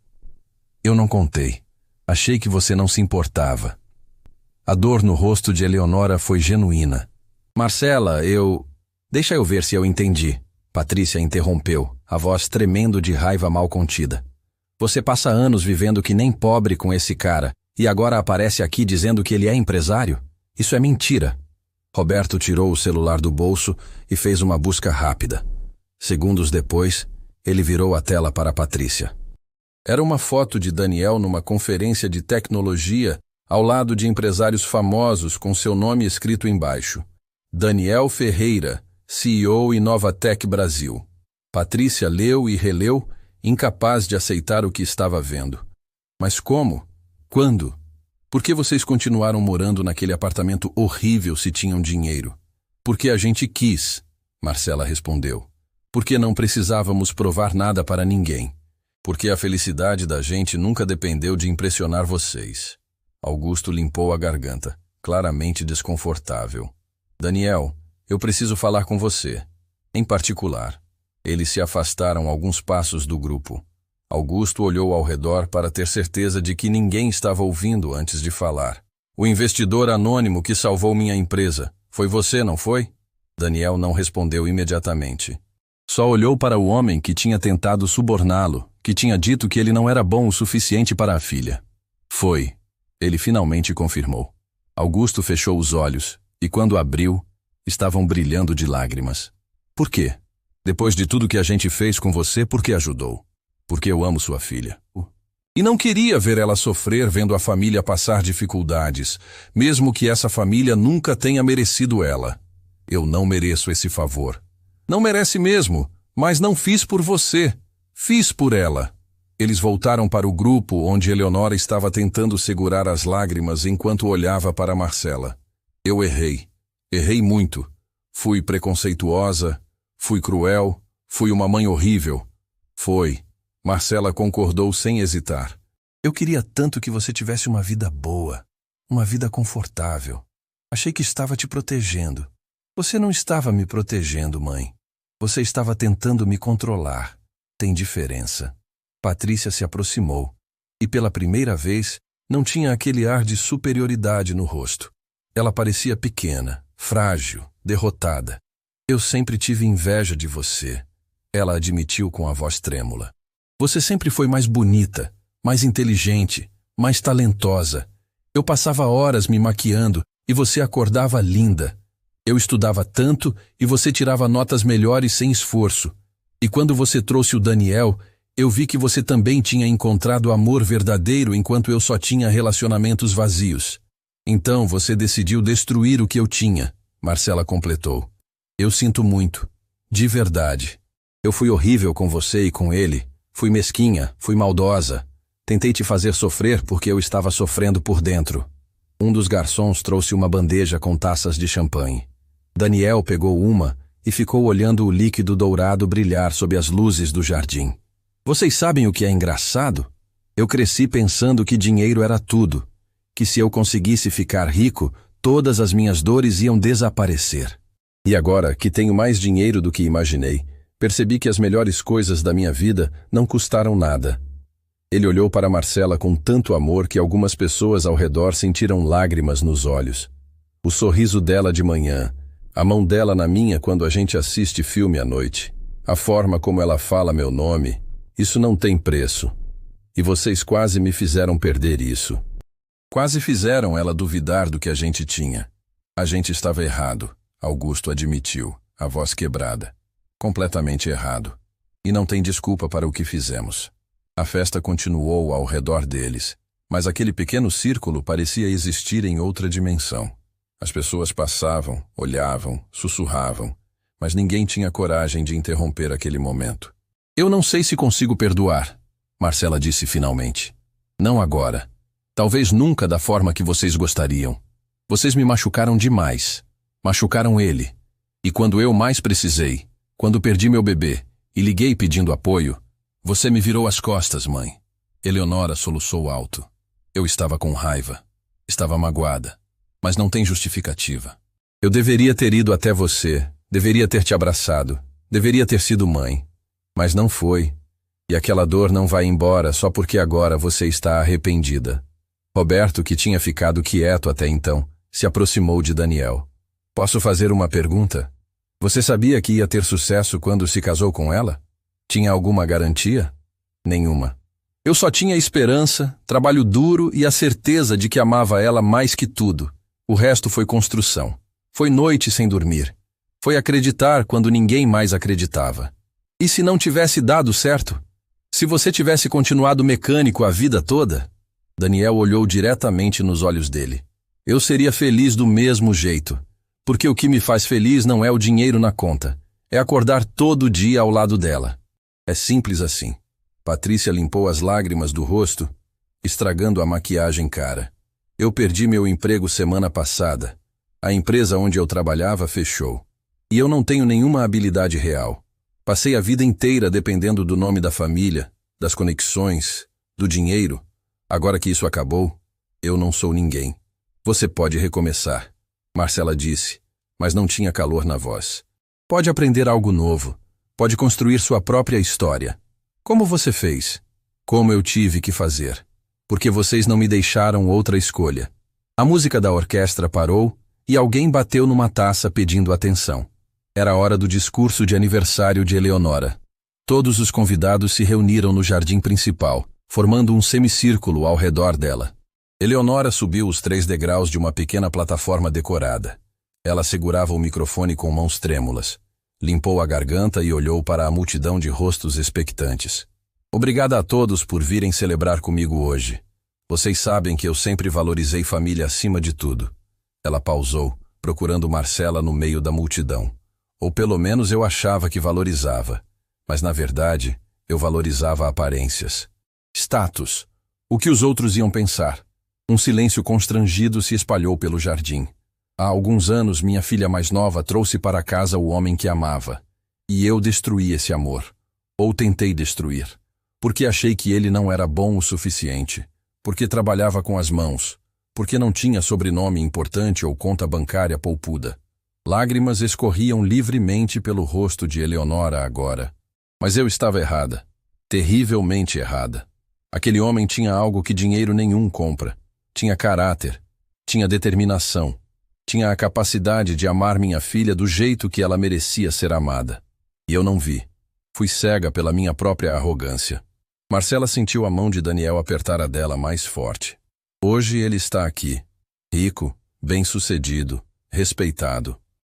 Speaker 1: Eu não contei. Achei que você não se importava. A dor no rosto de Eleonora foi genuína. Marcela, Deixa eu ver se eu entendi. Patrícia interrompeu, a voz tremendo de raiva mal contida. Você passa anos vivendo que nem pobre com esse cara, e agora aparece aqui dizendo que ele é empresário? Isso é mentira. Roberto tirou o celular do bolso e fez uma busca rápida. Segundos depois, ele virou a tela para Patrícia. Era uma foto de Daniel numa conferência de tecnologia ao lado de empresários famosos com seu nome escrito embaixo. Daniel Ferreira, CEO Inovatec Brasil. Patrícia leu e releu, incapaz de aceitar o que estava vendo. Mas como? Quando? Por que vocês continuaram morando naquele apartamento horrível se tinham dinheiro? Porque a gente quis, Marcela respondeu. Porque não precisávamos provar nada para ninguém. Porque a felicidade da gente nunca dependeu de impressionar vocês. Augusto limpou a garganta, claramente desconfortável. Daniel, eu preciso falar com você. Em particular. Eles se afastaram alguns passos do grupo. Augusto olhou ao redor para ter certeza de que ninguém estava ouvindo antes de falar. O investidor anônimo que salvou minha empresa. Foi você, não foi? Daniel não respondeu imediatamente. Só olhou para o homem que tinha tentado suborná-lo, que tinha dito que ele não era bom o suficiente para a filha. Foi. Ele finalmente confirmou. Augusto fechou os olhos, e quando abriu, estavam brilhando de lágrimas. Por quê? Depois de tudo que a gente fez com você, por que ajudou? Porque eu amo sua filha. E não queria ver ela sofrer vendo a família passar dificuldades, mesmo que essa família nunca tenha merecido ela. Eu não mereço esse favor. Não merece mesmo, mas não fiz por você. Fiz por ela. Eles voltaram para o grupo onde Eleonora estava tentando segurar as lágrimas enquanto olhava para Marcela. Eu errei. Errei muito. Fui preconceituosa, fui cruel, fui uma mãe horrível. Foi. Marcela concordou sem hesitar. Eu queria tanto que você tivesse uma vida boa, uma vida confortável. Achei que estava te protegendo. Você não estava me protegendo, mãe. Você estava tentando me controlar. Tem diferença. Patrícia se aproximou, e pela primeira vez não tinha aquele ar de superioridade no rosto. Ela parecia pequena, frágil, derrotada. Eu sempre tive inveja de você, ela admitiu com a voz trêmula. Você sempre foi mais bonita, mais inteligente, mais talentosa. Eu passava horas me maquiando e você acordava linda. Eu estudava tanto e você tirava notas melhores sem esforço. E quando você trouxe o Daniel, eu vi que você também tinha encontrado amor verdadeiro enquanto eu só tinha relacionamentos vazios. Então você decidiu destruir o que eu tinha, Marcela completou. Eu sinto muito, de verdade. Eu fui horrível com você e com ele. Fui mesquinha, fui maldosa. Tentei te fazer sofrer porque eu estava sofrendo por dentro. Um dos garçons trouxe uma bandeja com taças de champanhe. Daniel pegou uma e ficou olhando o líquido dourado brilhar sob as luzes do jardim. Vocês sabem o que é engraçado? Eu cresci pensando que dinheiro era tudo, que se eu conseguisse ficar rico, todas as minhas dores iam desaparecer. E agora, que tenho mais dinheiro do que imaginei, percebi que as melhores coisas da minha vida não custaram nada. Ele olhou para Marcela com tanto amor que algumas pessoas ao redor sentiram lágrimas nos olhos. O sorriso dela de manhã, a mão dela na minha quando a gente assiste filme à noite, a forma como ela fala meu nome, isso não tem preço. E vocês quase me fizeram perder isso. Quase fizeram ela duvidar do que a gente tinha. A gente estava errado, Augusto admitiu, a voz quebrada. Completamente errado. E não tem desculpa para o que fizemos. A festa continuou ao redor deles, mas aquele pequeno círculo parecia existir em outra dimensão. As pessoas passavam, olhavam, sussurravam, mas ninguém tinha coragem de interromper aquele momento. Eu não sei se consigo perdoar, Marcela disse finalmente. Não agora. Talvez nunca da forma que vocês gostariam. Vocês me machucaram demais. Machucaram ele. E quando eu mais precisei, quando perdi meu bebê e liguei pedindo apoio, você me virou as costas, mãe. Eleonora soluçou alto. Eu estava com raiva. Estava magoada. Mas não tem justificativa. Eu deveria ter ido até você, deveria ter te abraçado, deveria ter sido mãe. Mas não foi. E aquela dor não vai embora só porque agora você está arrependida. Roberto, que tinha ficado quieto até então, se aproximou de Daniel. Posso fazer uma pergunta? Você sabia que ia ter sucesso quando se casou com ela? Tinha alguma garantia? Nenhuma. Eu só tinha esperança, trabalho duro e a certeza de que amava ela mais que tudo. O resto foi construção. Foi noite sem dormir. Foi acreditar quando ninguém mais acreditava. E se não tivesse dado certo? Se você tivesse continuado mecânico a vida toda, Daniel olhou diretamente nos olhos dele. Eu seria feliz do mesmo jeito, porque o que me faz feliz não é o dinheiro na conta, é acordar todo dia ao lado dela. É simples assim. Patrícia limpou as lágrimas do rosto, estragando a maquiagem cara. Eu perdi meu emprego semana passada. A empresa onde eu trabalhava fechou. E eu não tenho nenhuma habilidade real. Passei a vida inteira dependendo do nome da família, das conexões, do dinheiro. Agora que isso acabou, eu não sou ninguém. Você pode recomeçar, Marcela disse, mas não tinha calor na voz. Pode aprender algo novo. Pode construir sua própria história. Como você fez? Como eu tive que fazer? Porque vocês não me deixaram outra escolha. A música da orquestra parou e alguém bateu numa taça pedindo atenção. Era a hora do discurso de aniversário de Eleonora. Todos os convidados se reuniram no jardim principal, formando um semicírculo ao redor dela. Eleonora subiu os 3 degraus de uma pequena plataforma decorada. Ela segurava o microfone com mãos trêmulas. Limpou a garganta e olhou para a multidão de rostos expectantes. Obrigada a todos por virem celebrar comigo hoje. Vocês sabem que eu sempre valorizei família acima de tudo. Ela pausou, procurando Marcela no meio da multidão. Ou pelo menos eu achava que valorizava. Mas na verdade, eu valorizava aparências. Status. O que os outros iam pensar? Um silêncio constrangido se espalhou pelo jardim. Há alguns anos, minha filha mais nova trouxe para casa o homem que amava. E eu destruí esse amor. Ou tentei destruir. Porque achei que ele não era bom o suficiente. Porque trabalhava com as mãos. Porque não tinha sobrenome importante ou conta bancária poupuda. Lágrimas escorriam livremente pelo rosto de Eleonora agora. Mas eu estava errada. Terrivelmente errada. Aquele homem tinha algo que dinheiro nenhum compra. Tinha caráter. Tinha determinação. Tinha a capacidade de amar minha filha do jeito que ela merecia ser amada. E eu não vi. Fui cega pela minha própria arrogância. Marcela sentiu a mão de Daniel apertar a dela mais forte. Hoje ele está aqui. Rico, bem-sucedido, respeitado.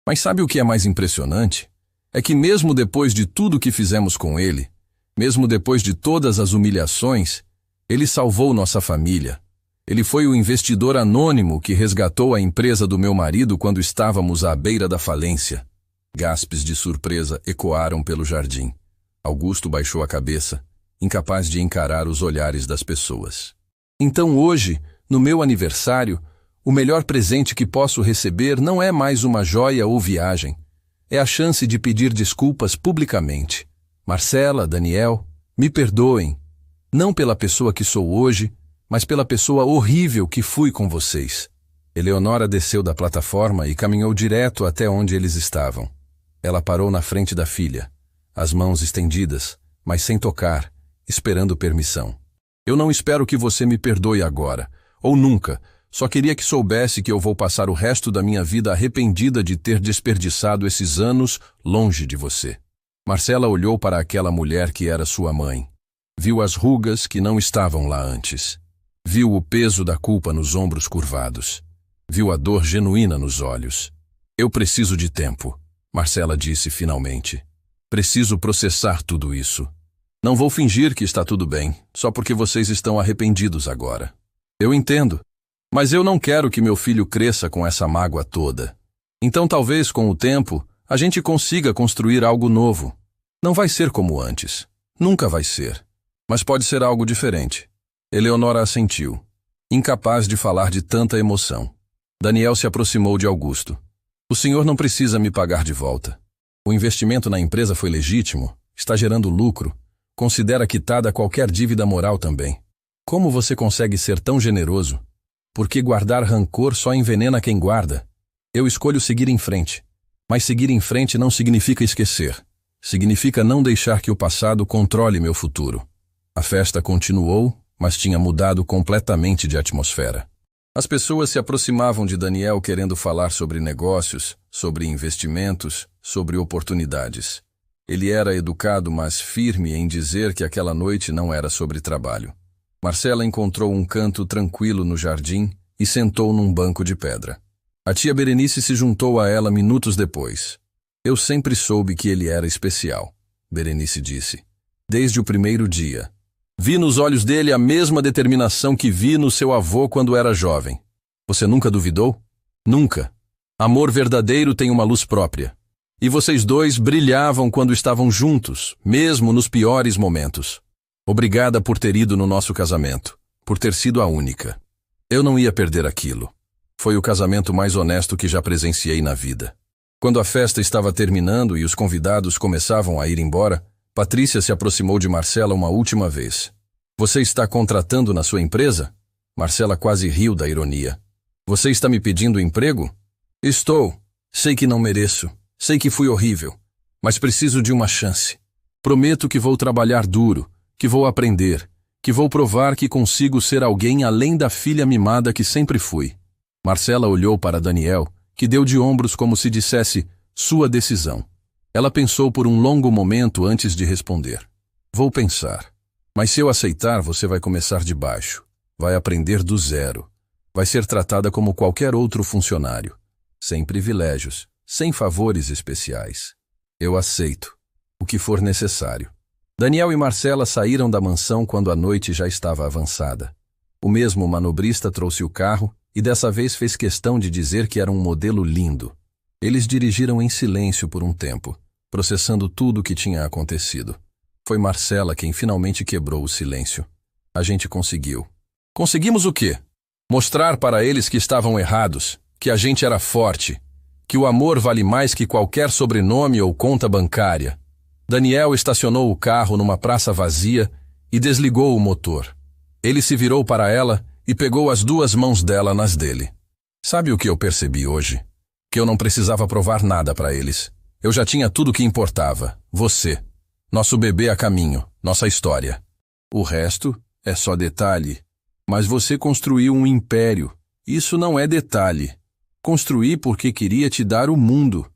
Speaker 1: Mas sabe o que é mais impressionante? É que mesmo depois de tudo que fizemos com ele, mesmo depois de todas as humilhações, ele salvou nossa família. Ele foi o investidor anônimo que resgatou a empresa do meu marido quando estávamos à beira da falência. Gaspes de surpresa ecoaram pelo jardim. Augusto baixou a cabeça, incapaz de encarar os olhares das pessoas. Então hoje, no meu aniversário, o melhor presente que posso receber não é mais uma joia ou viagem. É a chance de pedir desculpas publicamente. Marcela, Daniel, me perdoem. Não pela pessoa que sou hoje, mas pela pessoa horrível que fui com vocês. Eleonora desceu da plataforma e caminhou direto até onde eles estavam. Ela parou na frente da filha, as mãos estendidas, mas sem tocar, esperando permissão. Eu não espero que você me perdoe agora, ou nunca. Só queria que soubesse que eu vou passar o resto da minha vida arrependida de ter desperdiçado esses anos longe de você. Marcela olhou para aquela mulher que era sua mãe. Viu as rugas que não estavam lá antes. Viu o peso da culpa nos ombros curvados. Viu a dor genuína nos olhos. Eu preciso de tempo, Marcela disse finalmente. Preciso processar tudo isso. Não vou fingir que está tudo bem, só porque vocês estão arrependidos agora. Eu entendo, mas eu não quero que meu filho cresça com essa mágoa toda. Então talvez, com o tempo, a gente consiga construir algo novo. Não vai ser como antes. Nunca vai ser. Mas pode ser algo diferente. Eleonora assentiu, incapaz de falar de tanta emoção. Daniel se aproximou de Augusto. O senhor não precisa me pagar de volta. O investimento na empresa foi legítimo, está gerando lucro. Considera quitada qualquer dívida moral também. Como você consegue ser tão generoso? Porque guardar rancor só envenena quem guarda. Eu escolho seguir em frente. Mas seguir em frente não significa esquecer. Significa não deixar que o passado controle meu futuro. A festa continuou, mas tinha mudado completamente de atmosfera. As pessoas se aproximavam de Daniel querendo falar sobre negócios, sobre investimentos, sobre oportunidades. Ele era educado, mas firme em dizer que aquela noite não era sobre trabalho. Marcela encontrou um canto tranquilo no jardim e sentou num banco de pedra. A tia Berenice se juntou a ela minutos depois. Eu sempre soube que ele era especial, Berenice disse. Desde o primeiro dia. Vi nos olhos dele a mesma determinação que vi no seu avô quando era jovem. Você nunca duvidou? Nunca. Amor verdadeiro tem uma luz própria. E vocês dois brilhavam quando estavam juntos, mesmo nos piores momentos. Obrigada por ter ido no nosso casamento, por ter sido a única. Eu não ia perder aquilo. Foi o casamento mais honesto que já presenciei na vida. Quando a festa estava terminando e os convidados começavam a ir embora, Patrícia se aproximou de Marcela uma última vez. Você está contratando na sua empresa? Marcela quase riu da ironia. Você está me pedindo emprego? Estou. Sei que não mereço. Sei que fui horrível. Mas preciso de uma chance. Prometo que vou trabalhar duro, que vou aprender, que vou provar que consigo ser alguém além da filha mimada que sempre fui. Marcela olhou para Daniel, que deu de ombros como se dissesse, sua decisão. Ela pensou por um longo momento antes de responder. Vou pensar. Mas se eu aceitar, você vai começar de baixo. Vai aprender do zero. Vai ser tratada como qualquer outro funcionário. Sem privilégios, sem favores especiais. Eu aceito. O que for necessário. Daniel e Marcela saíram da mansão quando a noite já estava avançada. O mesmo manobrista trouxe o carro e dessa vez fez questão de dizer que era um modelo lindo. Eles dirigiram em silêncio por um tempo, processando tudo o que tinha acontecido. Foi Marcela quem finalmente quebrou o silêncio. A gente conseguiu. Conseguimos o quê? Mostrar para eles que estavam errados, que a gente era forte, que o amor vale mais que qualquer sobrenome ou conta bancária. Daniel estacionou o carro numa praça vazia e desligou o motor. Ele se virou para ela e pegou as duas mãos dela nas dele. Sabe o que eu percebi hoje? Que eu não precisava provar nada para eles. Eu já tinha tudo o que importava. Você. Nosso bebê a caminho. Nossa história. O resto é só detalhe. Mas você construiu um império. Isso não é detalhe. Construí porque queria te dar o mundo.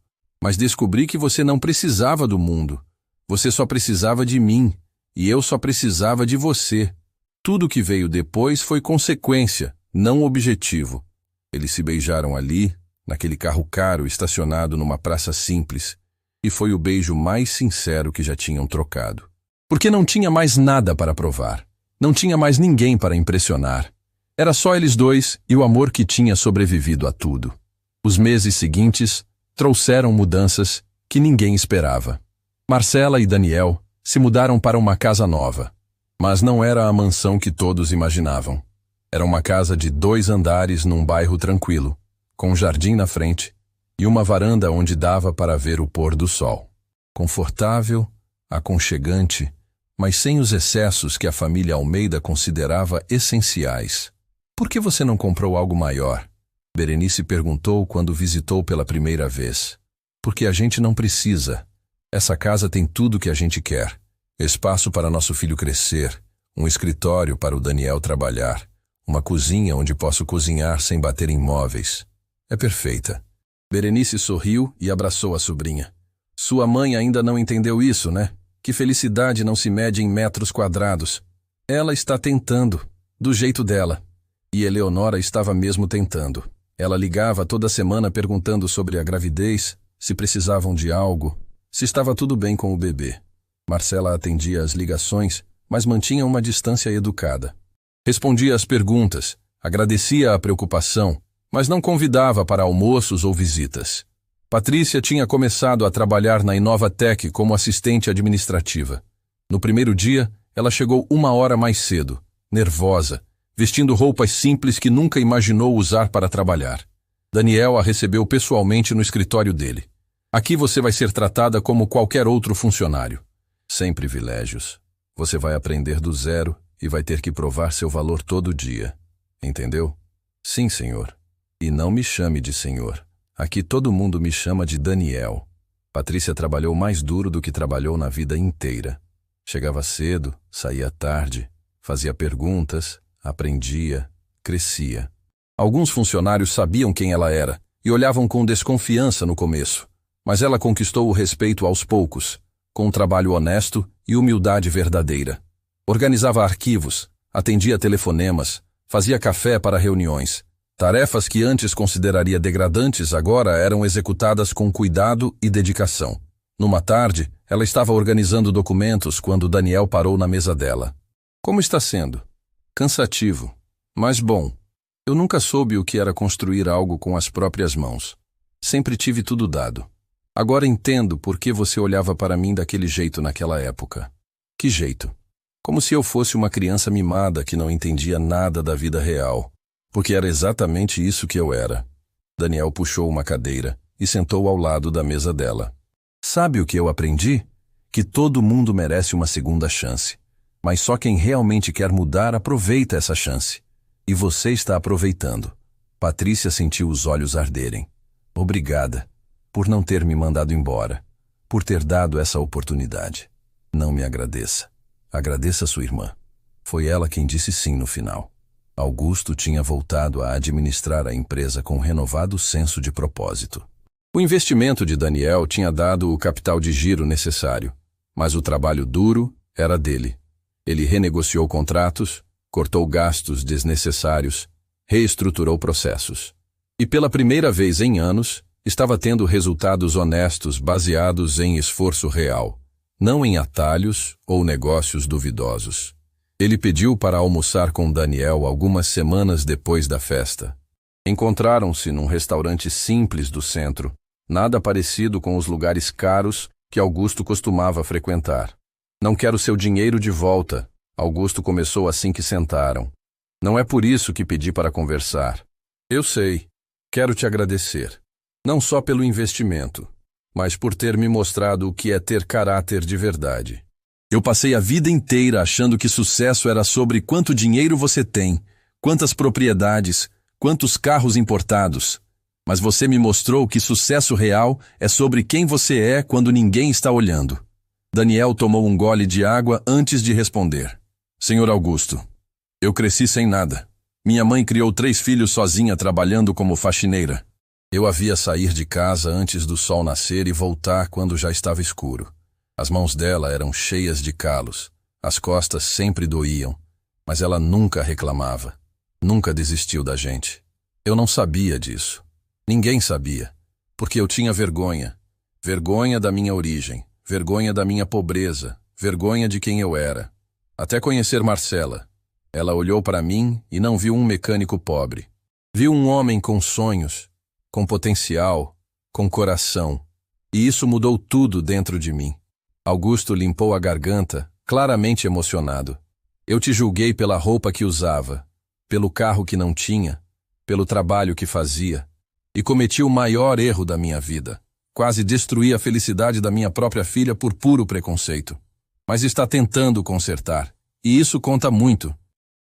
Speaker 1: Mas descobri que você não precisava do mundo. Você só precisava de mim. E eu só precisava de você. Tudo que veio depois foi consequência, não objetivo. Eles se beijaram ali, naquele carro caro estacionado numa praça simples, e foi o beijo mais sincero que já tinham trocado. Porque não tinha mais nada para provar. Não tinha mais ninguém para impressionar. Era só eles dois e o amor que tinha sobrevivido a tudo. Os meses seguintes trouxeram mudanças que ninguém esperava. Marcela e Daniel se mudaram para uma casa nova. Mas não era a mansão que todos imaginavam. Era uma casa de 2 andares num bairro tranquilo, com um jardim na frente e uma varanda onde dava para ver o pôr do sol. Confortável, aconchegante, mas sem os excessos que a família Almeida considerava essenciais. Por que você não comprou algo maior? Berenice perguntou quando visitou pela primeira vez. Porque a gente não precisa. Essa casa tem tudo que a gente quer. Espaço para nosso filho crescer, um escritório para o Daniel trabalhar, uma cozinha onde posso cozinhar sem bater em móveis. É perfeita. Berenice sorriu e abraçou a sobrinha. Sua mãe ainda não entendeu isso, né? Que felicidade não se mede em metros quadrados. Ela está tentando, do jeito dela. E Eleonora estava mesmo tentando. Ela ligava toda semana perguntando sobre a gravidez, se precisavam de algo, se estava tudo bem com o bebê. Marcela atendia as ligações, mas mantinha uma distância educada. Respondia às perguntas, agradecia a preocupação, mas não convidava para almoços ou visitas. Patrícia tinha começado a trabalhar na Inovatec como assistente administrativa. No primeiro dia, ela chegou 1 hora mais cedo, nervosa, vestindo roupas simples que nunca imaginou usar para trabalhar. Daniel a recebeu pessoalmente no escritório dele. Aqui você vai ser tratada como qualquer outro funcionário. Sem privilégios. Você vai aprender do zero e vai ter que provar seu valor todo dia. Entendeu? Sim, senhor. E não me chame de senhor. Aqui todo mundo me chama de Daniel. Patrícia trabalhou mais duro do que trabalhou na vida inteira. Chegava cedo, saía tarde, fazia perguntas, aprendia, crescia. Alguns funcionários sabiam quem ela era e olhavam com desconfiança no começo, mas ela conquistou o respeito aos poucos, com um trabalho honesto e humildade verdadeira. Organizava arquivos, atendia telefonemas, fazia café para reuniões. Tarefas que antes consideraria degradantes agora eram executadas com cuidado e dedicação. Numa tarde, Ela estava organizando documentos quando Daniel parou na mesa dela. Como está sendo? Cansativo, mas bom. Eu nunca soube o que era construir algo com as próprias mãos. Sempre tive tudo dado. Agora entendo por que você olhava para mim daquele jeito naquela época. Que jeito? Como se eu fosse uma criança mimada que não entendia nada da vida real. Porque era exatamente isso que eu era. Daniel puxou uma cadeira e sentou ao lado da mesa dela. Sabe o que eu aprendi? Que todo mundo merece uma segunda chance. Mas só quem realmente quer mudar aproveita essa chance. E você está aproveitando. Patrícia sentiu os olhos arderem. Obrigada por não ter me mandado embora. Por ter dado essa oportunidade. Não me agradeça. Agradeça sua irmã. Foi ela quem disse sim no final. Augusto tinha voltado a administrar a empresa com um renovado senso de propósito. O investimento de Daniel tinha dado o capital de giro necessário, mas o trabalho duro era dele. Ele renegociou contratos, cortou gastos desnecessários, reestruturou processos. E pela primeira vez em anos, estava tendo resultados honestos baseados em esforço real, não em atalhos ou negócios duvidosos. Ele pediu para almoçar com Daniel algumas semanas depois da festa. Encontraram-se num restaurante simples do centro, nada parecido com os lugares caros que Augusto costumava frequentar. Não quero seu dinheiro de volta, Augusto começou assim que sentaram. Não é por isso que pedi para conversar. Eu sei, quero te agradecer. Não só pelo investimento, mas por ter me mostrado o que é ter caráter de verdade. Eu passei a vida inteira achando que sucesso era sobre quanto dinheiro você tem, quantas propriedades, quantos carros importados. Mas você me mostrou que sucesso real é sobre quem você é quando ninguém está olhando. Daniel tomou um gole de água antes de responder. Senhor Augusto, eu cresci sem nada. Minha mãe criou 3 filhos sozinha trabalhando como faxineira. Eu a via sair de casa antes do sol nascer e voltar quando já estava escuro. As mãos dela eram cheias de calos, as costas sempre doíam, mas ela nunca reclamava, nunca desistiu da gente. Eu não sabia disso. Ninguém sabia, porque eu tinha vergonha. Vergonha da minha origem, vergonha da minha pobreza, vergonha de quem eu era. Até conhecer Marcela. Ela olhou para mim e não viu um mecânico pobre. Viu um homem com sonhos, com potencial, com coração. E isso mudou tudo dentro de mim. Augusto limpou a garganta, claramente emocionado. Eu te julguei pela roupa que usava, pelo carro que não tinha, pelo trabalho que fazia. E cometi o maior erro da minha vida. Quase destruí a felicidade da minha própria filha por puro preconceito. Mas está tentando consertar. E isso conta muito.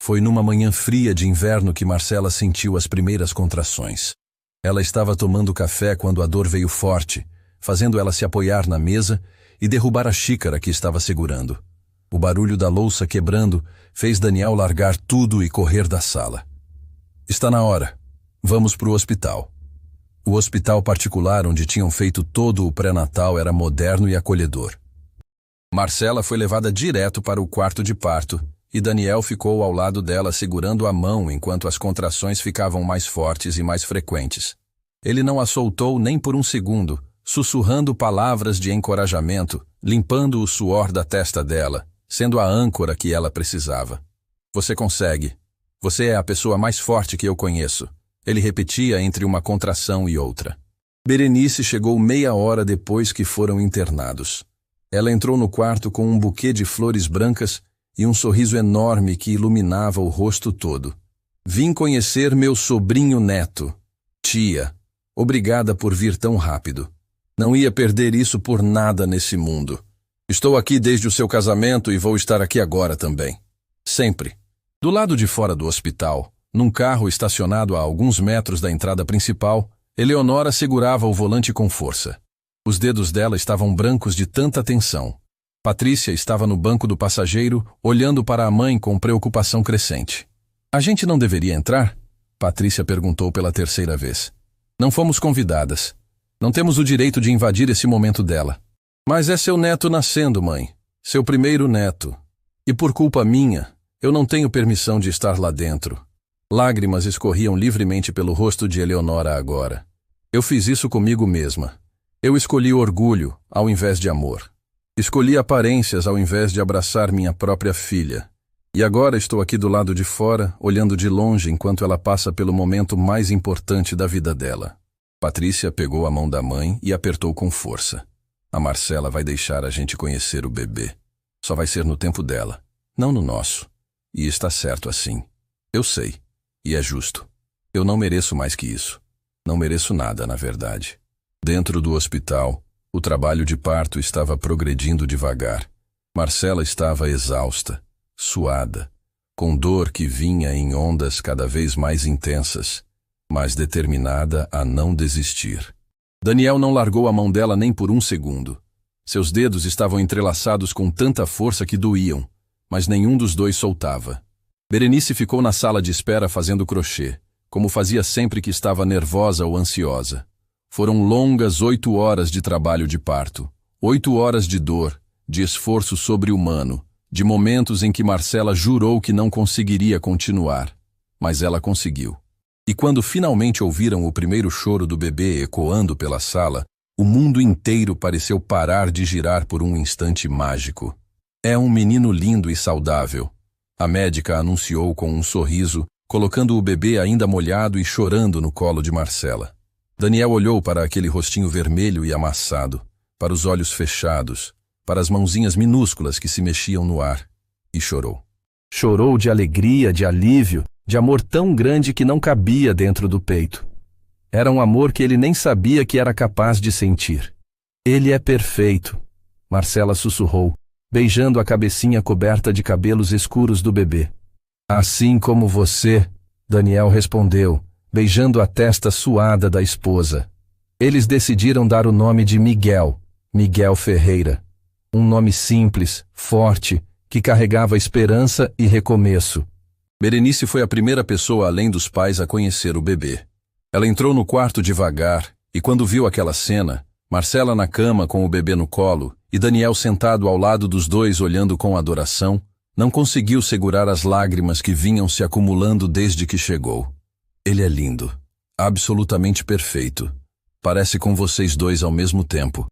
Speaker 1: Foi numa manhã fria de inverno que Marcela sentiu as primeiras contrações. Ela estava tomando café quando a dor veio forte, fazendo ela se apoiar na mesa e derrubar a xícara que estava segurando. O barulho da louça quebrando fez Daniel largar tudo e correr da sala. Está na hora. Vamos para o hospital. O hospital particular onde tinham feito todo o pré-natal era moderno e acolhedor. Marcela foi levada direto para o quarto de parto e Daniel ficou ao lado dela segurando a mão enquanto as contrações ficavam mais fortes e mais frequentes. Ele não a soltou nem por um segundo, sussurrando palavras de encorajamento, limpando o suor da testa dela, sendo a âncora que ela precisava. Você consegue. Você é a pessoa mais forte que eu conheço. Ele repetia entre uma contração e outra. Berenice chegou meia hora depois que foram internados. Ela entrou no quarto com um buquê de flores brancas e um sorriso enorme que iluminava o rosto todo. Vim conhecer meu sobrinho neto. Tia, obrigada por vir tão rápido. Não ia perder isso por nada nesse mundo. Estou aqui desde o seu casamento e vou estar aqui agora também. Sempre. Do lado de fora do hospital, num carro estacionado a alguns metros da entrada principal, Eleonora segurava o volante com força. Os dedos dela estavam brancos de tanta tensão. Patrícia estava no banco do passageiro, olhando para a mãe com preocupação crescente. A gente não deveria entrar? Patrícia perguntou pela terceira vez. Não fomos convidadas. Não temos o direito de invadir esse momento dela. Mas é seu neto nascendo, mãe. Seu primeiro neto. E por culpa minha, eu não tenho permissão de estar lá dentro. Lágrimas escorriam livremente pelo rosto de Eleonora agora. Eu fiz isso comigo mesma. Eu escolhi orgulho ao invés de amor. Escolhi aparências ao invés de abraçar minha própria filha. E agora estou aqui do lado de fora, olhando de longe enquanto ela passa pelo momento mais importante da vida dela. Patrícia pegou a mão da mãe e apertou com força. A Marcela vai deixar a gente conhecer o bebê. Só vai ser no tempo dela, não no nosso. E está certo assim. Eu sei. E é justo. Eu não mereço mais que isso. Não mereço nada, na verdade. Dentro do hospital, o trabalho de parto estava progredindo devagar. Marcela estava exausta, suada, com dor que vinha em ondas cada vez mais intensas, mas determinada a não desistir. Daniel não largou a mão dela nem por um segundo. Seus dedos estavam entrelaçados com tanta força que doíam, mas nenhum dos dois soltava. Berenice ficou na sala de espera fazendo crochê, como fazia sempre que estava nervosa ou ansiosa. Foram longas 8 horas de trabalho de parto, 8 horas de dor, de esforço sobre-humano, de momentos em que Marcela jurou que não conseguiria continuar. Mas ela conseguiu. E quando finalmente ouviram o primeiro choro do bebê ecoando pela sala, o mundo inteiro pareceu parar de girar por um instante mágico. É um menino lindo e saudável. A médica anunciou com um sorriso, colocando o bebê ainda molhado e chorando no colo de Marcela. Daniel olhou para aquele rostinho vermelho e amassado, para os olhos fechados, para as mãozinhas minúsculas que se mexiam no ar, e chorou. Chorou de alegria, de alívio, de amor tão grande que não cabia dentro do peito. Era um amor que ele nem sabia que era capaz de sentir. Ele é perfeito, Marcela sussurrou, beijando a cabecinha coberta de cabelos escuros do bebê. Assim como você, Daniel respondeu, beijando a testa suada da esposa. Eles decidiram dar o nome de Miguel, Miguel Ferreira. Um nome simples, forte, que carregava esperança e recomeço. Berenice foi a primeira pessoa além dos pais a conhecer o bebê. Ela entrou no quarto devagar e quando viu aquela cena, Marcela na cama com o bebê no colo e Daniel sentado ao lado dos dois olhando com adoração, não conseguiu segurar as lágrimas que vinham se acumulando desde que chegou. Ele é lindo, absolutamente perfeito. Parece com vocês dois ao mesmo tempo.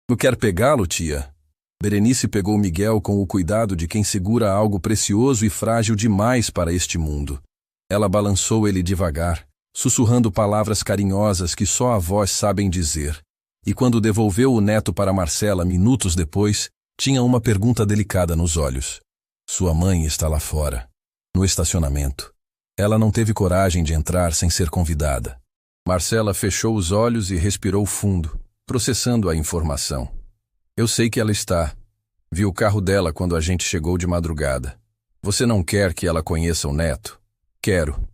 Speaker 1: Não quer pegá-lo, tia? Berenice pegou Miguel com o cuidado de quem segura algo precioso e frágil demais para este mundo. Ela balançou ele devagar, sussurrando palavras carinhosas que só avós sabem dizer. E quando devolveu o neto para Marcela minutos depois, tinha uma pergunta delicada nos olhos. Sua mãe está lá fora, no estacionamento. Ela não teve coragem de entrar sem ser convidada. Marcela fechou os olhos e respirou fundo, processando a informação. Eu sei que ela está. Vi o carro dela quando a gente chegou de madrugada. Você não quer que ela conheça o neto? Quero.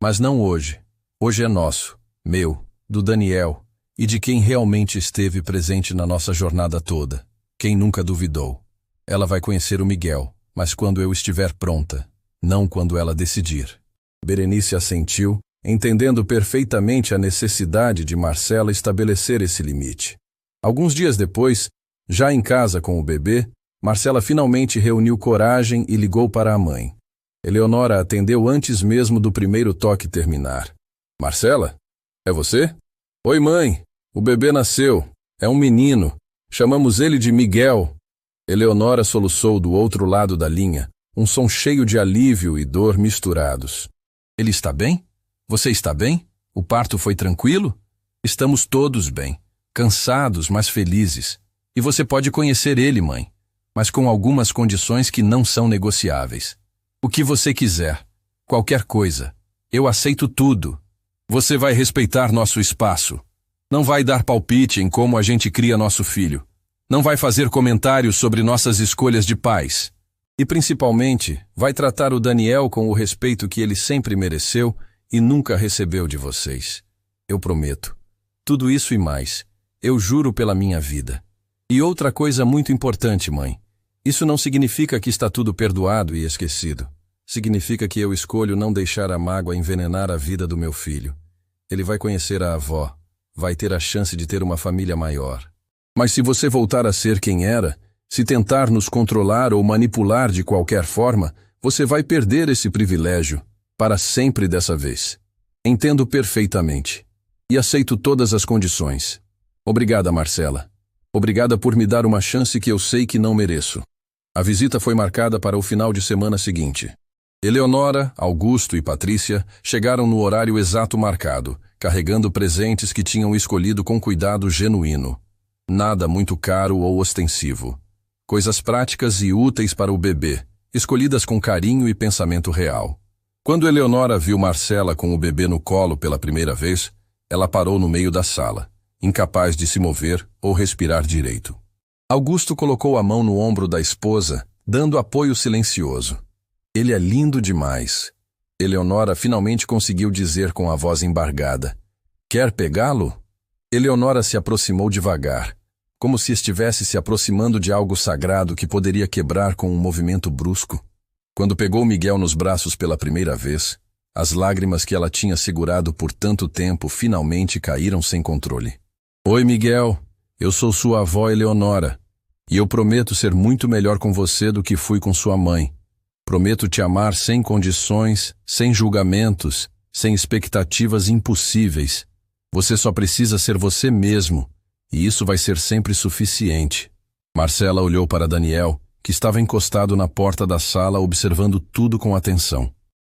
Speaker 1: Mas não hoje. Hoje é nosso, meu, do Daniel, e de quem realmente esteve presente na nossa jornada toda. Quem nunca duvidou. Ela vai conhecer o Miguel, mas quando eu estiver pronta, não quando ela decidir. Berenice assentiu, entendendo perfeitamente a necessidade de Marcela estabelecer esse limite. Alguns dias depois, já em casa com o bebê, Marcela finalmente reuniu coragem e ligou para a mãe. Eleonora atendeu antes mesmo do primeiro toque terminar. Marcela? É você? Oi, mãe. O bebê nasceu. É um menino. Chamamos ele de Miguel. Eleonora soluçou do outro lado da linha, um som cheio de alívio e dor misturados. Ele está bem? Você está bem? O parto foi tranquilo? Estamos todos bem. Cansados, mas felizes. E você pode conhecer ele, mãe, mas com algumas condições que não são negociáveis. O que você quiser. Qualquer coisa. Eu aceito tudo. Você vai respeitar nosso espaço. Não vai dar palpite em como a gente cria nosso filho. Não vai fazer comentários sobre nossas escolhas de pais. E, principalmente, vai tratar o Daniel com o respeito que ele sempre mereceu e nunca recebeu de vocês. Eu prometo. Tudo isso e mais. Eu juro pela minha vida. E outra coisa muito importante, mãe. Isso não significa que está tudo perdoado e esquecido. Significa que eu escolho não deixar a mágoa envenenar a vida do meu filho. Ele vai conhecer a avó. Vai ter a chance de ter uma família maior. Mas se você voltar a ser quem era, se tentar nos controlar ou manipular de qualquer forma, você vai perder esse privilégio, para sempre dessa vez. Entendo perfeitamente. E aceito todas as condições. Obrigada, Marcela. Obrigada por me dar uma chance que eu sei que não mereço. A visita foi marcada para o final de semana seguinte. Eleonora, Augusto e Patrícia chegaram no horário exato marcado, carregando presentes que tinham escolhido com cuidado genuíno. Nada muito caro ou ostensivo. Coisas práticas e úteis para o bebê, escolhidas com carinho e pensamento real. Quando Eleonora viu Marcela com o bebê no colo pela primeira vez, ela parou no meio da sala, incapaz de se mover ou respirar direito. Augusto colocou a mão no ombro da esposa, dando apoio silencioso. Ele é lindo demais. Eleonora finalmente conseguiu dizer com a voz embargada. Quer pegá-lo? Eleonora se aproximou devagar, como se estivesse se aproximando de algo sagrado que poderia quebrar com um movimento brusco. Quando pegou Miguel nos braços pela primeira vez, as lágrimas que ela tinha segurado por tanto tempo finalmente caíram sem controle. Oi, Miguel. Eu sou sua avó Eleonora, e eu prometo ser muito melhor com você do que fui com sua mãe. Prometo te amar sem condições, sem julgamentos, sem expectativas impossíveis. Você só precisa ser você mesmo, e isso vai ser sempre suficiente. Marcela olhou para Daniel, que estava encostado na porta da sala observando tudo com atenção.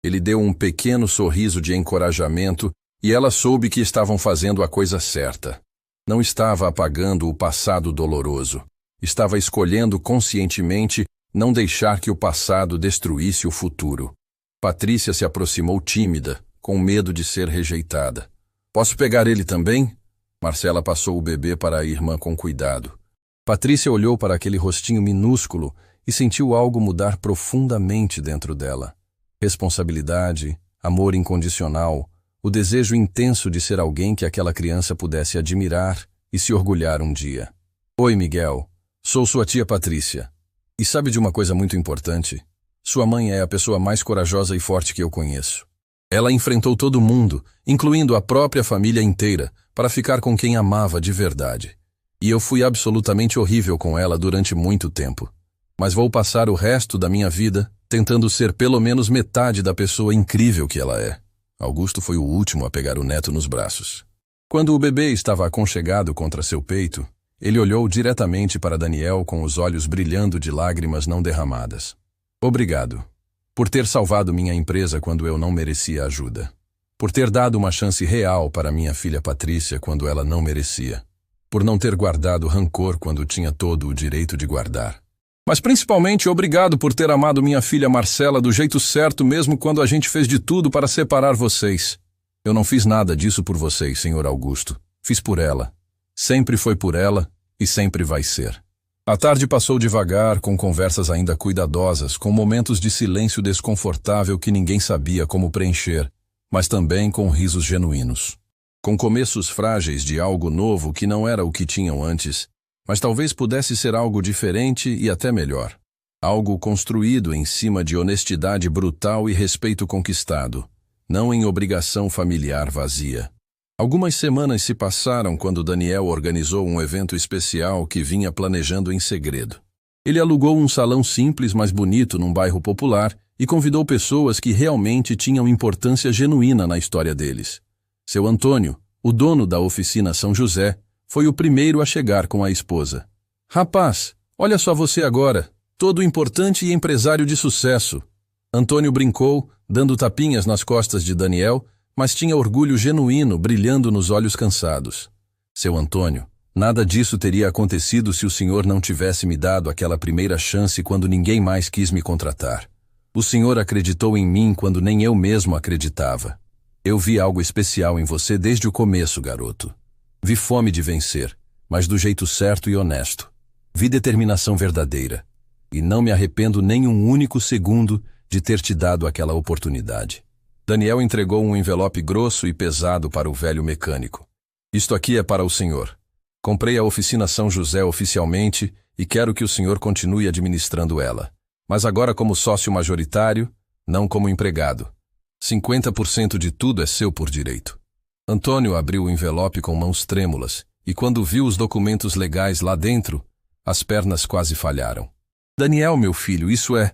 Speaker 1: Ele deu um pequeno sorriso de encorajamento e ela soube que estavam fazendo a coisa certa. Não estava apagando o passado doloroso. Estava escolhendo conscientemente não deixar que o passado destruísse o futuro. Patrícia se aproximou tímida, com medo de ser rejeitada. Posso pegar ele também? Marcela passou o bebê para a irmã com cuidado. Patrícia olhou para aquele rostinho minúsculo e sentiu algo mudar profundamente dentro dela. Responsabilidade, amor incondicional, o desejo intenso de ser alguém que aquela criança pudesse admirar e se orgulhar um dia. Oi, Miguel. Sou sua tia Patrícia. E sabe de uma coisa muito importante? Sua mãe é a pessoa mais corajosa e forte que eu conheço. Ela enfrentou todo mundo, incluindo a própria família inteira, para ficar com quem amava de verdade. E eu fui absolutamente horrível com ela durante muito tempo. Mas vou passar o resto da minha vida tentando ser pelo menos metade da pessoa incrível que ela é. Augusto foi o último a pegar o neto nos braços. Quando o bebê estava aconchegado contra seu peito, ele olhou diretamente para Daniel com os olhos brilhando de lágrimas não derramadas. Obrigado. Por ter salvado minha empresa quando eu não merecia ajuda. Por ter dado uma chance real para minha filha Patrícia quando ela não merecia. Por não ter guardado rancor quando tinha todo o direito de guardar. Mas principalmente obrigado por ter amado minha filha Marcela do jeito certo mesmo quando a gente fez de tudo para separar vocês. Eu não fiz nada disso por vocês, senhor Augusto. Fiz por ela. Sempre foi por ela e sempre vai ser. A tarde passou devagar, com conversas ainda cuidadosas, com momentos de silêncio desconfortável que ninguém sabia como preencher, mas também com risos genuínos. Com começos frágeis de algo novo que não era o que tinham antes, mas talvez pudesse ser algo diferente e até melhor. Algo construído em cima de honestidade brutal e respeito conquistado, não em obrigação familiar vazia. Algumas semanas se passaram quando Daniel organizou um evento especial que vinha planejando em segredo. Ele alugou um salão simples, mas bonito num bairro popular e convidou pessoas que realmente tinham importância genuína na história deles. Seu Antônio, o dono da oficina São José, foi o primeiro a chegar com a esposa. Rapaz, olha só você agora, todo importante e empresário de sucesso. Antônio brincou, dando tapinhas nas costas de Daniel, mas tinha orgulho genuíno brilhando nos olhos cansados. Seu Antônio, nada disso teria acontecido se o senhor não tivesse me dado aquela primeira chance quando ninguém mais quis me contratar. O senhor acreditou em mim quando nem eu mesmo acreditava. Eu vi algo especial em você desde o começo, garoto. Vi fome de vencer, mas do jeito certo e honesto. Vi determinação verdadeira. E não me arrependo nem um único segundo de ter te dado aquela oportunidade. Daniel entregou um envelope grosso e pesado para o velho mecânico. Isto aqui é para o senhor. Comprei a oficina São José oficialmente e quero que o senhor continue administrando ela. Mas agora como sócio majoritário, não como empregado. 50% de tudo é seu por direito. Antônio abriu o envelope com mãos trêmulas e quando viu os documentos legais lá dentro, as pernas quase falharam. Daniel, meu filho, isso é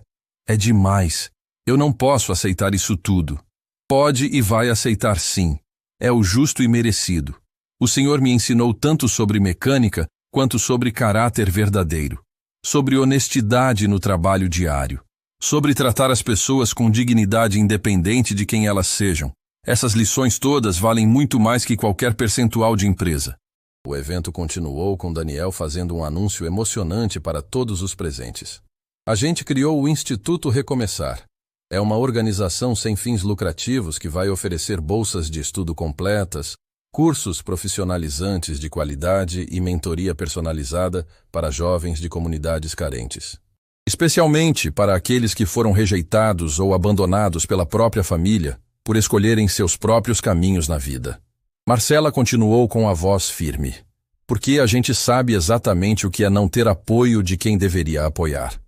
Speaker 1: demais. Eu não posso aceitar isso tudo. Pode e vai aceitar sim. É o justo e merecido. O senhor me ensinou tanto sobre mecânica quanto sobre caráter verdadeiro, sobre honestidade no trabalho diário, sobre tratar as pessoas com dignidade independente de quem elas sejam. Essas lições todas valem muito mais que qualquer percentual de empresa. O evento continuou com Daniel fazendo um anúncio emocionante para todos os presentes. A gente criou o Instituto Recomeçar. É uma organização sem fins lucrativos que vai oferecer bolsas de estudo completas, cursos profissionalizantes de qualidade e mentoria personalizada para jovens de comunidades carentes. Especialmente para aqueles que foram rejeitados ou abandonados pela própria família por escolherem seus próprios caminhos na vida. Marcela continuou com a voz firme. Porque a gente sabe exatamente o que é não ter apoio de quem deveria apoiar.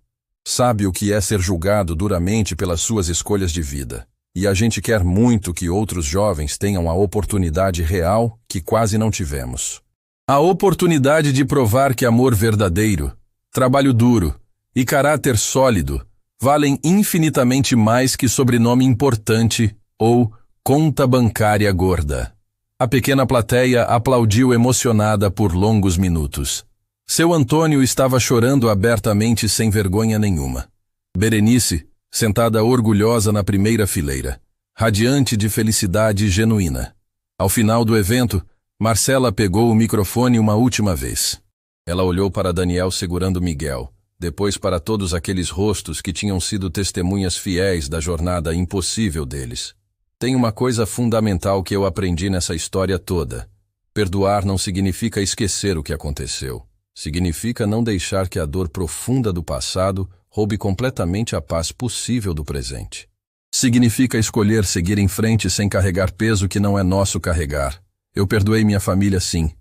Speaker 1: Sabe o que é ser julgado duramente pelas suas escolhas de vida. E a gente quer muito que outros jovens tenham a oportunidade real que quase não tivemos. A oportunidade de provar que amor verdadeiro, trabalho duro e caráter sólido valem infinitamente mais que sobrenome importante ou conta bancária gorda. A pequena plateia aplaudiu emocionada por longos minutos. Seu Antônio estava chorando abertamente sem vergonha nenhuma. Berenice, sentada orgulhosa na primeira fileira, radiante de felicidade genuína. Ao final do evento, Marcela pegou o microfone uma última vez. Ela olhou para Daniel segurando Miguel, depois para todos aqueles rostos que tinham sido testemunhas fiéis da jornada impossível deles. Tem uma coisa fundamental que eu aprendi nessa história toda. Perdoar não significa esquecer o que aconteceu. Significa não deixar que a dor profunda do passado roube completamente a paz possível do presente. Significa escolher seguir em frente sem carregar peso que não é nosso carregar. Eu perdoei minha família sim,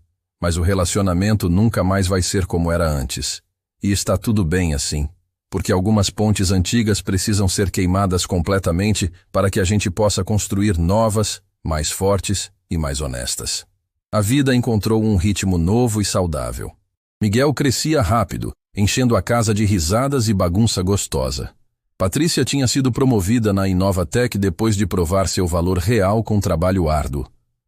Speaker 1: mas o relacionamento nunca mais vai ser como era antes. E está tudo bem assim. Porque algumas pontes antigas precisam ser queimadas completamente para que a gente possa construir novas, mais fortes e mais honestas. A vida encontrou um ritmo novo e saudável. Miguel crescia rápido, enchendo a casa de risadas e bagunça gostosa. Patrícia tinha sido promovida na Inovatec depois de provar seu valor real com trabalho árduo.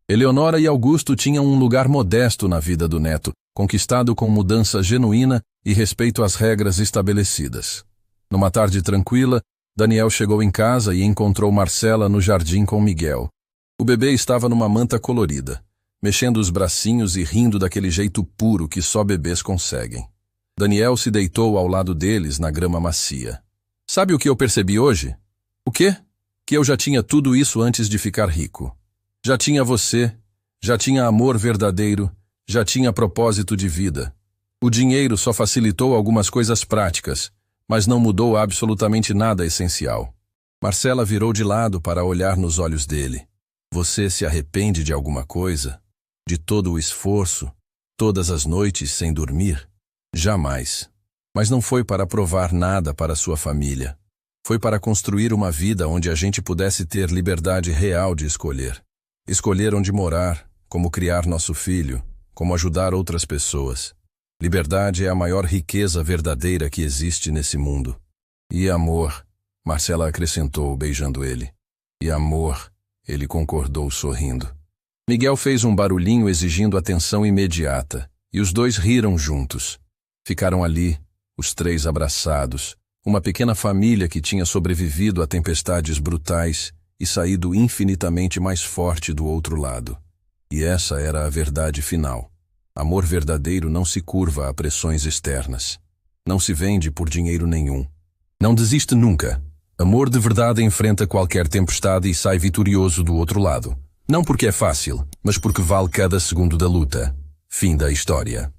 Speaker 1: Eleonora e Augusto tinham um lugar modesto na vida do neto, conquistado com mudança genuína e respeito às regras estabelecidas. Numa tarde tranquila, Daniel chegou em casa e encontrou Marcela no jardim com Miguel. O bebê estava numa manta colorida, mexendo os bracinhos e rindo daquele jeito puro que só bebês conseguem. Daniel se deitou ao lado deles na grama macia. Sabe o que eu percebi hoje? O quê? Que eu já tinha tudo isso antes de ficar rico. Já tinha você, já tinha amor verdadeiro, já tinha propósito de vida. O dinheiro só facilitou algumas coisas práticas, mas não mudou absolutamente nada essencial. Marcela virou de lado para olhar nos olhos dele. Você se arrepende de alguma coisa? De todo o esforço? Todas as noites sem dormir? Jamais. Mas não foi para provar nada para sua família. Foi para construir uma vida onde a gente pudesse ter liberdade real de escolher. Escolher onde morar, como criar nosso filho, como ajudar outras pessoas. Liberdade é a maior riqueza verdadeira que existe nesse mundo. E amor, Marcela acrescentou, beijando ele. E amor, ele concordou sorrindo. Miguel fez um barulhinho exigindo atenção imediata, e os dois riram juntos. Ficaram ali, os três abraçados, uma pequena família que tinha sobrevivido a tempestades brutais e saído infinitamente mais forte do outro lado. E essa era a verdade final. Amor verdadeiro não se curva a pressões externas. Não se vende por dinheiro nenhum. Não desiste nunca. Amor de verdade enfrenta qualquer tempestade e sai vitorioso do outro lado. Não porque é fácil, mas porque vale cada segundo da luta. Fim da história.